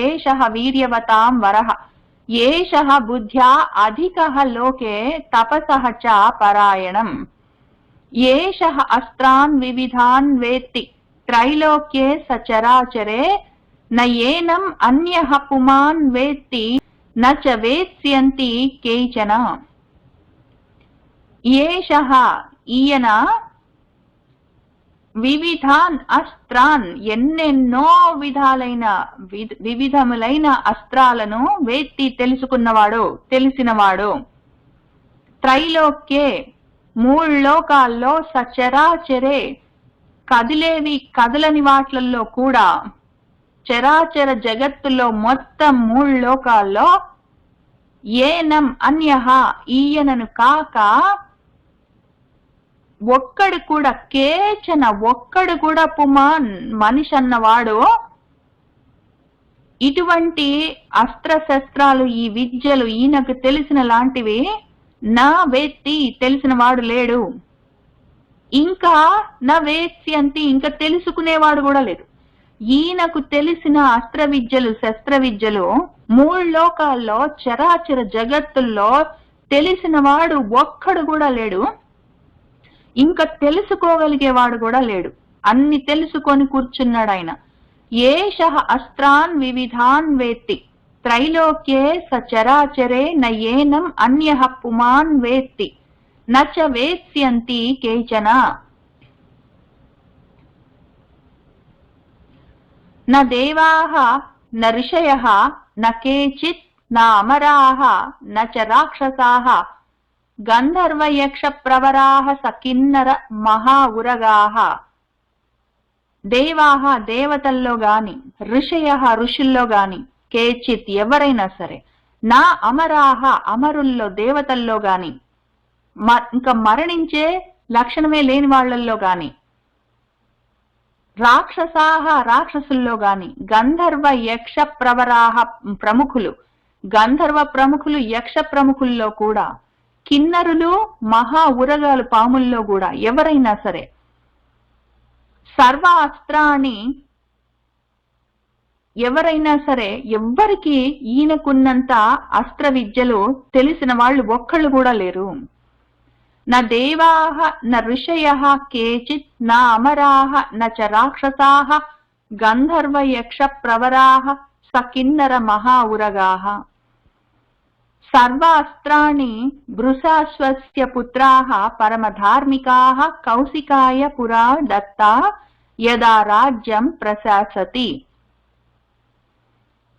ఏషః వీర్యవతాం వరః, ఏషః బుద్ధ్యా అధికః లోకే తపసః చ పరాయణం. ఏషః అస్త్రాన్ వివిధాన్ వేత్తి త్రైలోక్యే సచరాచరే, నయేనం అన్యః పుమాన్ వేత్తి నచ వేత్స్యంతి కేచన. ఏషః ఈయన, వివిధాన్ అస్త్రాన్ ఎన్నెన్నో విధాలైన వివిధములైన అస్త్రాలను వేత్తి తెలుసుకున్నవాడు, తెలిసినవాడు. త్రైలోక్యే మూడు లోకాల్లో, సచరాచరే కదిలేవి కదలని వాట్లల్లో కూడా, చరాచర జగత్తులో మొత్తం మూడు లోకాల్లో, ఏనం అన్యః ఈయనను కాక ఒక్కడు కూడా, కేచన ఒక్కడు కూడా, పుమాన్ మనిషి అన్నవాడు ఇటువంటి అస్త్రశస్త్రాలు, ఈ విద్యలు ఈయనకు తెలిసిన లాంటివి నా వేత్తి తెలిసిన వాడు లేడు. ఇంకా నా వేత్స్యంతి ఇంకా తెలుసుకునేవాడు కూడా లేడు. ఈయనకు తెలిసిన అస్త్ర విద్యలు, శస్త్ర విద్యలు మూడు లోకాల్లో, చరాచర జగత్తుల్లో తెలిసిన వాడు ఒక్కడు కూడా లేడు. ఇంకా తెలుసుకోగలిగేవాడు కూడా లేడు. అన్ని తెలుసుకొని కూర్చున్నాడు ఆయన. ఏషః అస్త్రాన్ వివిధాన్ వేత్తి త్రైలోక్యే సచరాచరే నయేనం అన్యః పుమాన్ వేత్తి నచ వేత్స్యంతి కేచన. న దేవాః న ఋషయః న కేచిత్ న అమరాః న చ రాక్షసాః గంధర్వయక్ష ప్రవరాః సకిన్నర మహా ఉరగాః. దేవాః దేవతల్లో గాని, ఋషయః ఋషుల్లో గాని, కేచిత్ ఎవరైనా సరే, నా అమరాః అమరుల్లో దేవతల్లో గాని, ఇంకా మరణించే లక్షణమే లేని వాళ్లల్లో గాని, రాక్షసాః రాక్షసుల్లో గాని, గంధర్వ యక్ష ప్రవరాః ప్రముఖులు, గంధర్వ ప్రముఖులు యక్ష ప్రముఖుల్లో కూడా, కిన్నరులు మహా ఉరగాలు పాముల్లో కూడా ఎవరైనా సరే, సర్వ అస్త్రాన్ని ఎవరైనా సరే, ఎవ్వరికి ఈయనకున్నంత అస్త్ర విద్యలు తెలిసిన వాళ్ళు ఒక్కళ్ళు కూడా లేరు. న దేవాః న ఋషయః కేచిత్ న అమరాః న చ రాక్షసాః గంధర్వ యక్ష ప్రవరాః సకిన్నర మహా ఉరగాః. సర్వ అస్త్రాణి భృశాశ్వస్య పుత్రాః పరమధార్మికాః కౌశికాయ పురా దత్తా యదా రాజ్యం ప్రశాసతి.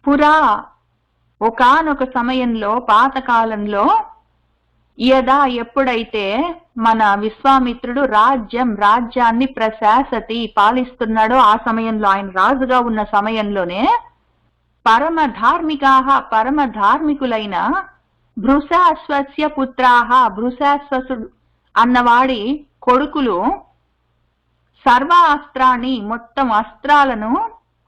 పురా ఒకానొక సమయంలో, పాతకాలంలో, యదా ఎప్పుడైతే మన విశ్వామిత్రుడు రాజ్యాన్ని ప్రశాసతి పాలిస్తున్నాడో ఆ సమయంలో, ఆయన రాజుగా ఉన్న సమయంలోనే, పరమ ధార్మికులైన భృశాశ్వస్య పుత్రాః, భృశాశ్వసుడు అన్నవాడి కొడుకులు, సర్వ అస్త్రాన్ని మొత్తం అస్త్రాలను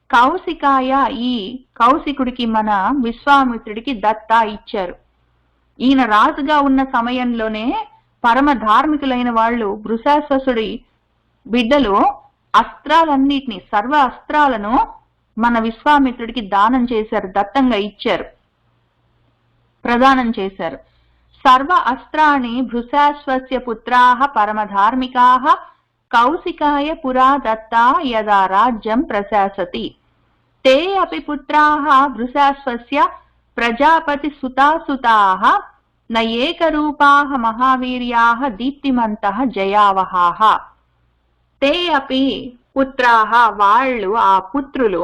కౌశికాయ, ఈ కౌశికుడికి మన విశ్వామిత్రుడికి దత్తా ఇచ్చారు. ఈయన రాజుగా ఉన్న సమయంలోనే పరమ ధార్మికులైన వాళ్ళు, భృశాశ్వసుడి బిడ్డలు అస్త్రాలన్నిటినీ, సర్వ అస్త్రాలను మన విశ్వామిత్రుడికి దానం చేశారు, దత్తంగా ఇచ్చారు, ప్రదానం చేశారు. సర్వ అస్త్రాణి భృశాశ్వస్య పుత్రాః పరమధార్మికాః కౌశికాయ పురా దత్తా యదా రాజ్యం ప్రశాసతి. తే అపి పుత్రాః భృశాశ్వస్య ప్రజాపతి సుతాసుతాః న ఏకరూపాః మహావీర్యాః దీప్తిమంతః జయావహాః. తే అపి పుత్రాహ వాళ్ళు ఆ పుత్రులు,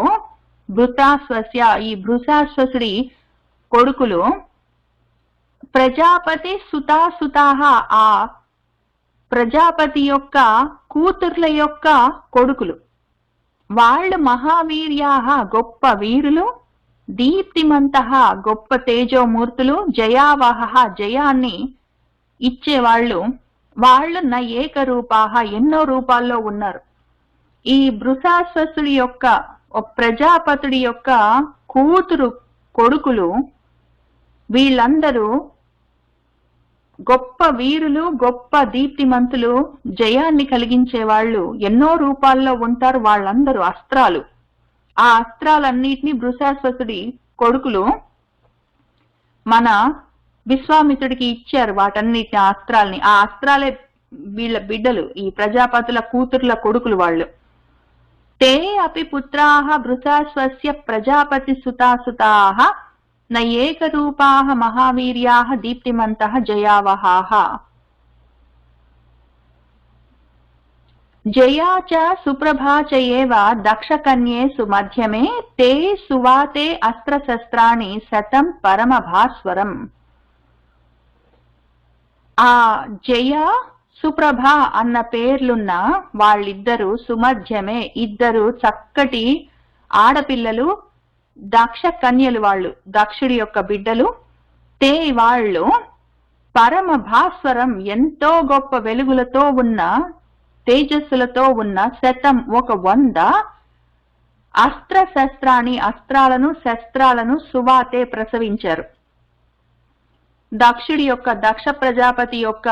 భృతాశ్వస్య ఈ భృతాశ్వసుడి కొడుకులు, ప్రజాపతి సుతాసుతాహ ఆ ప్రజాపతి యొక్క కూతుర్ల యొక్క కొడుకులు, వాళ్ళు మహావీర్యాహ గొప్ప వీరులు, దీప్తిమంతః గొప్ప తేజోమూర్తులు, జయావహ జయాన్ని ఇచ్చేవాళ్ళు, వాళ్ళు న ఏకరూపాహ ఎన్నో రూపాల్లో ఉన్నారు. ఈ భృతాశ్వసుడి యొక్క ప్రజాపతుడి యొక్క కూతురు కొడుకులు వీళ్ళందరూ గొప్ప వీరులు, గొప్ప దీప్తిమంతులు, జయాన్ని కలిగించే వాళ్ళు, ఎన్నో రూపాల్లో ఉంటారు. వాళ్ళందరూ అస్త్రాలు. ఆ అస్త్రాలన్నిటినీ భృతాశ్వసుడి కొడుకులు మన విశ్వామిత్రుడికి ఇచ్చారు. వాటన్నిటిని అస్త్రాల్ని, ఆ అస్త్రాలే వీళ్ళ బిడ్డలు, ఈ ప్రజాపతుల కూతుర్ల కొడుకులు వాళ్ళు. తే అపి పుత్రాః భృతాశ్వస్య ప్రజాపతి సుతాసుతాః న ఏకరూపాః మహావీర్యాః దీప్తిమంతః జయావహాః. జయా చ సుప్రభా చ ఏవ దక్షకన్యే సుమధ్యమే తే సువాతే అస్త్రశస్త్రాణి శతం పరమభాస్వరం. ఆ జయ సుప్రభ అన్న పేర్లున్న వాళ్ళిద్దరూ సుమధ్యమే, ఇద్దరు చక్కటి ఆడపిల్లలు, దక్ష కన్యలు, వాళ్ళు దక్షుడి యొక్క బిడ్డలు. తే వాళ్ళు పరమ భాస్వరం ఎంతో గొప్ప వెలుగులతో ఉన్న, తేజస్సులతో ఉన్న, శతం 100 అస్త్ర శస్త్రాన్ని అస్త్రాలను శస్త్రాలను సువాతే ప్రసవించారు. దక్షుడి యొక్క దక్ష ప్రజాపతి యొక్క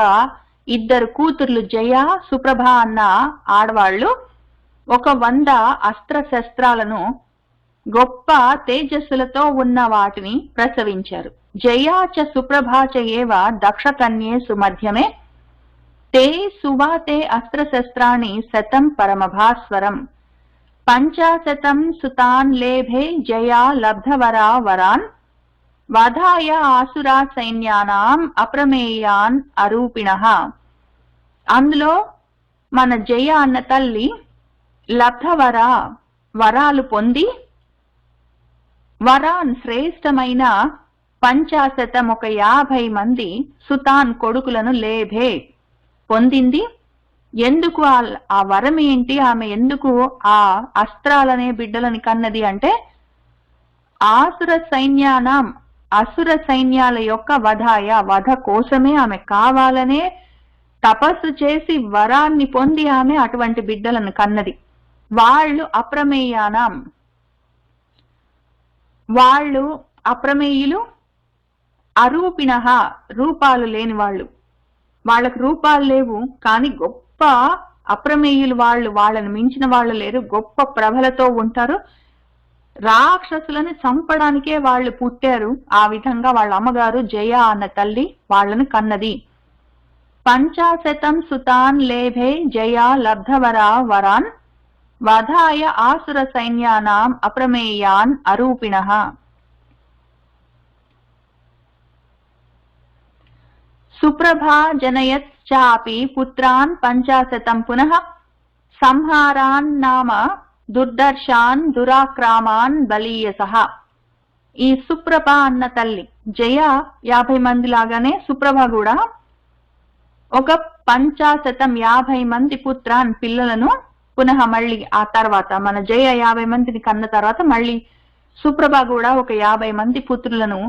ఇద్దరు కూతుర్లు జయ సుప్రభ అన్న ఆడవాళ్లు 100 అస్త్ర శస్త్రాలను గొప్ప తేజస్సులతో ఉన్న వాటిని ప్రసవించారు. జయాచ సుప్రభాచ ఏవ దక్షకన్యే సుమధ్యమే తే సువాతే అస్త్రశస్త్రాణి శతం పరమభాస్వరం. 50 సుతాన్ లేభే జయా లబ్ధవరా వరాన్ వధాయ ఆసురా సైన్యానాం అప్రమేయాన్ అరూపిణః. అందులో మన జయ అన్న తల్లి లబ్ధవర వరాలు పొంది, వరాన్ శ్రేష్టమైన 50 మంది సుతాన్ కొడుకులను లేభే పొందింది. ఎందుకు ఆ వరం ఏంటి, ఆమె ఎందుకు ఆ అస్త్రాలనే బిడ్డలని కన్నది అంటే, ఆసుర సైన్యానాం అసుర సైన్యాల యొక్క వధ కోసమే, ఆమె కావాలనే తపస్సు చేసి వరాన్ని పొంది ఆమె అటువంటి బిడ్డలను కన్నది. వాళ్ళు అప్రమేయానాం, వాళ్ళు అప్రమేయులు, అరూపిణః రూపాలు లేని వాళ్ళు, వాళ్ళకు రూపాలు లేవు కానీ గొప్ప అప్రమేయులు వాళ్ళు, వాళ్ళని మించిన వాళ్ళు లేరు, గొప్ప ప్రభలతో ఉంటారు. రాక్షసులను చంపడానికే వాళ్ళు పుట్టారు. ఆ విధంగా వాళ్ళ అమ్మగారు జయ అన్న తల్లి వాళ్ళను కన్నది. 50 సుతాన్ లేభే జయా లబ్ధవరా వరాన్ వధాయ ఆసుర సైన్యానాం అప్రమేయాన్ అరూపిణః. సుప్రభా జనయత్ చాపి పుత్రాన్ 50 పునః సంహారాన్ నామ దుర్దర్శాన్ దురాక్రామాన్ బలీయసః. ఈ సుప్రభ అన్న తల్లి జయ 50 మంది లాగానే సుప్రభ కూడా ఒక 50 మంది పుత్రాన్ పిల్లలను పునః మళ్ళీ ఆ తర్వాత మన జయ 50 మందిని కన్న తర్వాత మళ్ళీ సుప్రభ కూడా ఒక 50 మంది పుత్రులను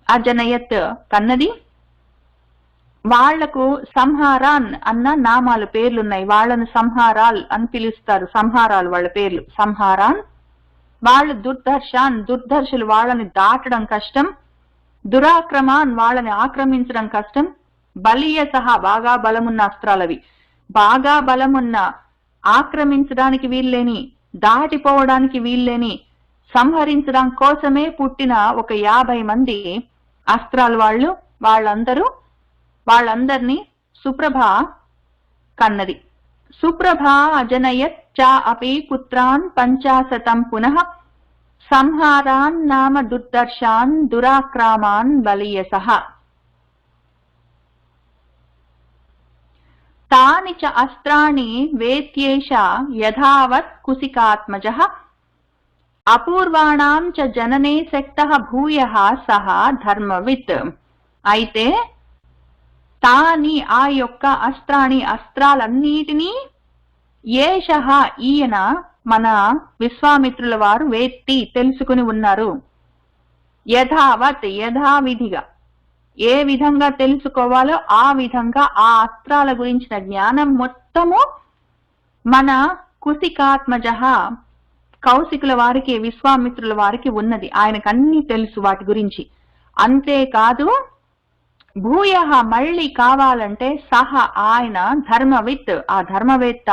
అజనయత్ కన్నది. వాళ్లకు సంహారాన్ అన్న నామాలు పేర్లున్నాయి. వాళ్ళను సంహారాల్ అని పిలుస్తారు. సంహారాలు వాళ్ళ పేర్లు. సంహారాన్ వాళ్ళు దుర్దర్శాన్ దుర్దర్శులు, వాళ్ళని దాటడం కష్టం. దురాక్రమాన్ వాళ్ళని ఆక్రమించడం కష్టం. బలీయ సహా బాగా బలమున్న అస్త్రాలవి, బాగా బలమున్న ఆక్రమించడానికి వీల్లేని, దాటిపోవడానికి వీల్లేని, సంహరించడం కోసమే పుట్టిన ఒక 50 మంది అస్త్రాలు వాళ్ళు. వాళ్ళందరినీ సుప్రభ కన్నది. సుప్రభ అజనయత్ చ అపి పుత్రాన్ 50 పునః సంహారాన్ నామ దుర్దర్శాన్ దురాక్రామాన్ బలీయసః. తాని చ అస్త్రాణి వేత్యేష యథావత్ కుసికాత్మజః అపూర్వాణాం చ జననే శక్తః భూయః సహ ధర్మవిత్. అయితే తాని ఆ యొక్క అస్త్రాణి అస్త్రాలన్నిటినీ ఏషః ఈయన మన విశ్వామిత్రుల వారు వేత్తి తెలుసుకుని ఉన్నారు. యథావత్ యథావిధిగా ఏ విధంగా తెలుసుకోవాలో ఆ విధంగా ఆ అస్త్రాల గురించిన జ్ఞానం మొత్తము మన కుసికాత్మజః కౌశికుల వారికి విశ్వామిత్రుల వారికి ఉన్నది. ఆయనకు అన్ని తెలుసు వాటి గురించి. అంతేకాదు భూయః మళ్ళీ కావాలంటే సహ ఆయన ధర్మవిత్ ఆ ధర్మవేత్త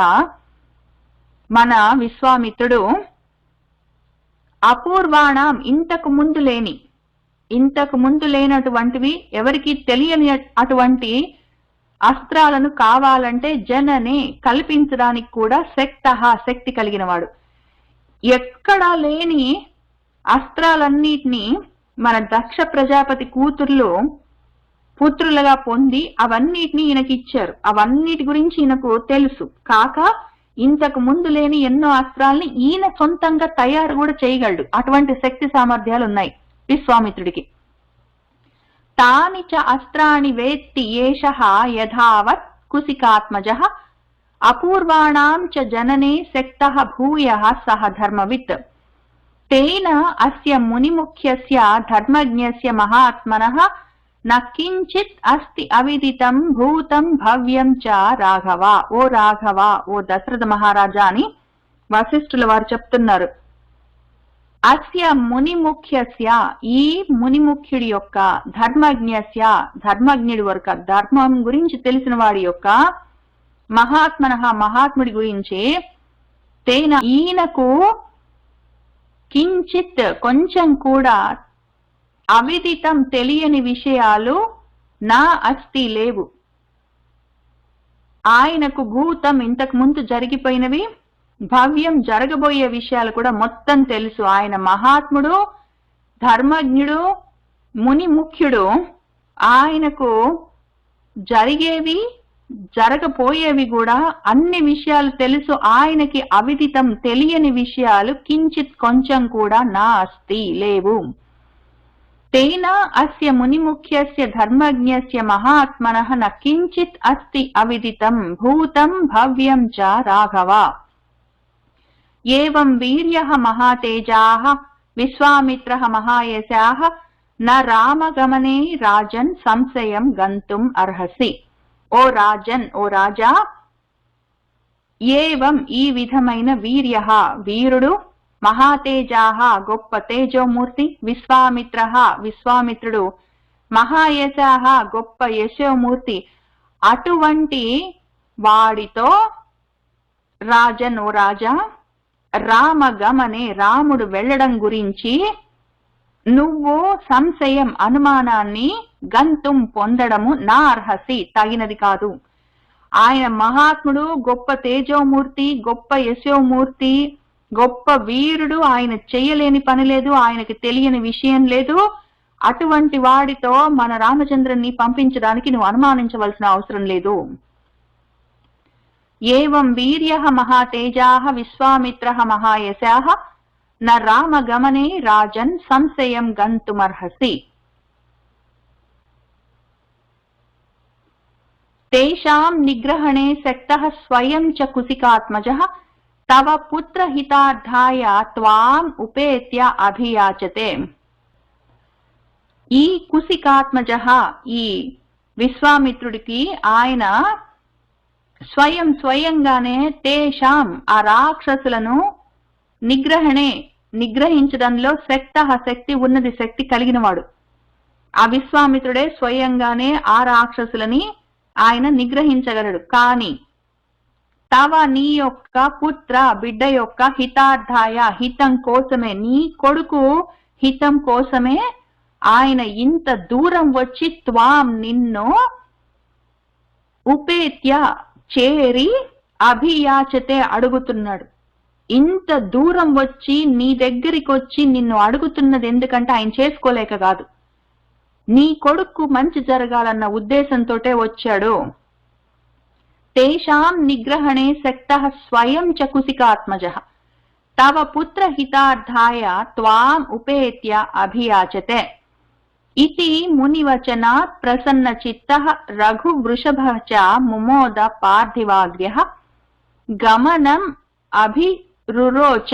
మన విశ్వామిత్రుడు అపూర్వాణం ఇంతకు ముందు లేనటువంటివి ఎవరికి తెలియని అటువంటి అస్త్రాలను కావాలంటే జననే కల్పించడానికి కూడా శక్తి కలిగిన వాడు. ఎక్కడా లేని అస్త్రాలన్నిటినీ మన దక్ష ప్రజాపతి పుత్రులుగా పొంది అవన్నిటినీ ఈయనకి ఇచ్చారు. అవన్నిటి గురించి ఈయనకు తెలుసు. కాక ఇంతకు ముందు లేని ఎన్నో అస్త్రాలని ఈయన సొంతంగా తయారు కూడా చేయగలడు. అటువంటి శక్తి సామర్థ్యాలు ఉన్నాయి విశ్వామిత్రుడికి. తాని చ అస్త్రాణి వేత్తి ఏషః యథావత్ కుసికాత్మజః అపూర్వాణాం చ జననే శక్తః భూయః సహ ధర్మవిత్. తేన అస్య మునిముఖ్యస్య ధర్మజ్ఞస్య మహాత్మనః న కించిత్ అస్తి అవిదితం భూతం భవ్యం చ రాఘవ. ఓ రాఘవ, ఓ దశరథ మహారాజా అని వశిష్ఠుల వారు చెప్తున్నారు. అస్య మునిముఖ్యస్య ఈ మునిముఖ్యుడి యొక్క ధర్మజ్ఞస్య ధర్మజ్ఞుడి వరకు ధర్మం గురించి తెలిసిన వాడి యొక్క మహాత్ముడి గురించి తేన ఈయనకు కించిత్ కొంచెం కూడా అవిదితం తెలియని విషయాలు నా అస్తి లేవు. ఆయనకు భూతం ఇంతకు ముందు జరిగిపోయినవి, భవ్యం జరగబోయే విషయాలు కూడా మొత్తం తెలుసు. ఆయన మహాత్ముడు, ధర్మజ్ఞుడు, ముని ముఖ్యుడు. ఆయనకు జరిగేవి జరగపోయేవి కూడా అన్ని విషయాలు తెలుసు. ఆయనకి అవిదితం తెలియని విషయాలు కించిత్ కొంచెం కూడా నా అస్తి లేవు. తేన అస్య మునిముఖ్యస్య ధర్మజ్ఞస్య మహాత్మనః న కించిత్ అస్తి అవిదితం భూతం భవ్యం చ రాఘవ. ఏవం వీర్యః మహాతేజాః విశ్వామిత్రః మహాయశాః న రామగమనే రాజన్ సంశయం గంతుం అర్హసి. ఓ రాజన్, ఓ రాజా, ఏవం ఈ విధమైన వీర్యః వీరుడు, మహాతేజాః గొప్ప తేజోమూర్తి, విశ్వామిత్రుడు మహాయశాః గొప్ప యశోమూర్తి. అటువంటి వాడితో రాజన్, ఓ రాజా, రామగమనే రాముడు వెళ్ళడం గురించి నువ్వు సంశయం అనుమానాన్ని గంతుం పొందడము నా అర్హసి తగినది కాదు. ఆయన మహాత్ముడు, గొప్ప తేజోమూర్తి, గొప్ప యశోమూర్తి, గొప్ప వీరుడు. ఆయన చెయ్యలేని పని లేదు, ఆయనకి తెలియని విషయం లేదు. అటువంటి వాడితో మన రామచంద్రుని పంపించడానికి నువ్వు అనుమానించవలసిన అవసరం లేదు. ఏవం వీర్యః మహాతేజాః విశ్వామిత్రః మహాయశాః న రామగమనే రాజన్ సంశయం గంతుమర్హసి. తేషాం నిగ్రహణే శక్తః స్వయం చ కుసికాత్మజః తవ పుత్రహితార్థాయ త్వాం ఉపేత్య అభియాచతే. ఈ కుసికాత్మజః ఈ విశ్వామిత్రుడికి ఆయన స్వయంగానే తేషాం ఆ రాక్షసులను నిగ్రహించడంలో శక్తి ఉన్నది, శక్తి కలిగిన వాడు. ఆ విశ్వామిత్రుడే స్వయంగానే ఆ రాక్షసులని ఆయన నిగ్రహించగలడు. కాని తవ నీ యొక్క పుత్ర బిడ్డ యొక్క హితార్థాయ హితం కోసమే, నీ కొడుకు హితం కోసమే ఆయన ఇంత దూరం వచ్చి త్వాం నిన్ను ఉపేత్య చేరి అభియాచతే అడుగుతున్నాడు. ఇంత దూరం వచ్చి నీ దగ్గరికి వచ్చి నిన్ను అడుగుతున్నది ఎందుకంటే ఆయన చేసుకోలేక కాదు, నీ కొడుకు మంచి జరగాలన్న ఉద్దేశంతోటే వచ్చాడు. तेषां निग्रहणे सक्तः स्वयं च कुसिकात्मजः तव पुत्रहितार्थाय त्वाम् उपेत्य अभियाचते इति मुनिवचनात् प्रसन्नचित्तः रघुवृषभः च मुमोद पार्थिवाग्र्यः गमनम् अभिरुरोच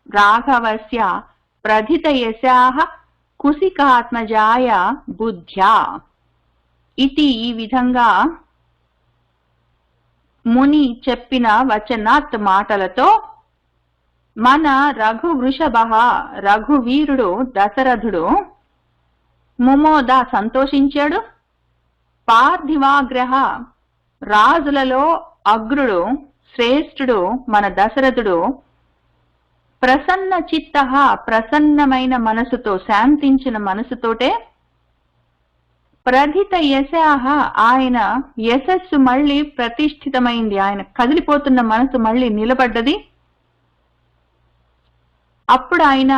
राघवस्य प्रथितयस्याः कुसिकात्मजाय बुद्ध्या इति ఈ విధంగా ముని చెప్పిన వచనాత్ మాటలతో మన రఘువృషభ రఘువీరుడు దశరథుడు ముమోద సంతోషించాడు. పార్థివాగ్రహ రాజులలో అగ్రుడు శ్రేష్ఠుడు మన దశరథుడు ప్రసన్న చిత్త ప్రసన్నమైన మనసుతో శాంతించిన మనసుతోటే ప్రధిత యశాహ ఆయన యశస్సు మళ్ళీ ప్రతిష్ఠితమైంది. ఆయన కదిలిపోతున్న మనసు మళ్ళీ నిలబడ్డది. అప్పుడు ఆయన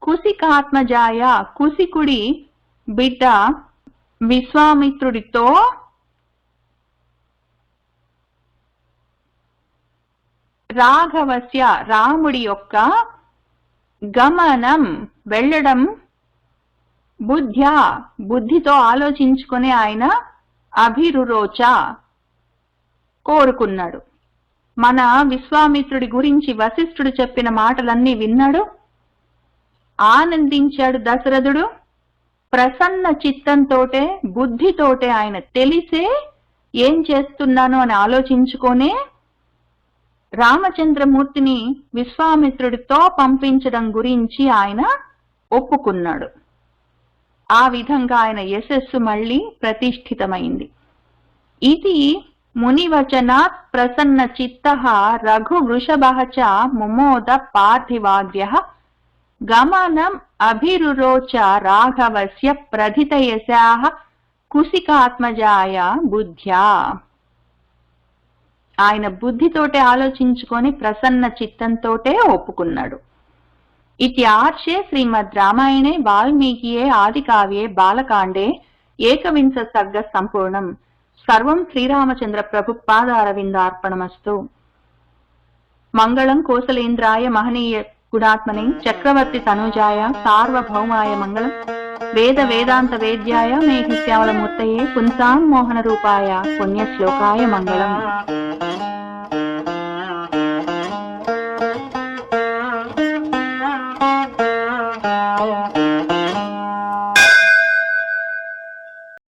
కుసికాత్మజాయ కుసికుడి బిడ్డ విశ్వామిత్రుడితో రాఘవస్య రాముడి యొక్క గమనం వెళ్ళడం బుద్ధ్యా బుద్ధితో ఆలోచించుకుని ఆయన అభిరురోచ కోరుకున్నాడు. మన విశ్వామిత్రుడి గురించి వశిష్ఠుడు చెప్పిన మాటలన్నీ విన్నాడు, ఆనందించాడు దశరథుడు. ప్రసన్న చిత్తంతోటే బుద్ధితోటే ఆయన తెలిసే ఏం చేస్తున్నాను అని ఆలోచించుకొనే రామచంద్రమూర్తిని విశ్వామిత్రుడితో పంపించడం గురించి ఆయన ఒప్పుకున్నాడు. ఆ విధంగా ఆయన యశస్సు మళ్ళీ ప్రతిష్ఠితమైంది. ఇది మునివచనాత్ ప్రసన్న చిత్తః రఘువృషభః చ ముమోద పార్థివాగ్ర్యః గమనం అభిరురోచ రాఘవస్య ప్రథితయశాః కుసికాత్మజాయ బుద్ధ్యా. ఆయన బుద్ధితోటే ఆలోచించుకొని ప్రసన్న చిత్తంతోటే ఒప్పుకున్నాడు. ఇత్యార్షే శ్రీమద్ రామాయణే వాల్మీకియే ఆదికావ్యే బాలకాండే ఏకవింశ సర్గ సంపూర్ణం. సర్వం శ్రీరామచంద్ర ప్రభు పాదారవిందార్పణమస్తు. మంగళం కోసలేంద్రాయ మహనీయ గుణాత్మనే చక్రవర్తి తనూజాయ సార్వభౌమాయ మంగళం. వేద వేదాంత వేద్యాయ మేఘశ్యామల మూర్తయే పుంసాం మోహన రూపాయ పుణ్యశ్లోకాయ మంగళం.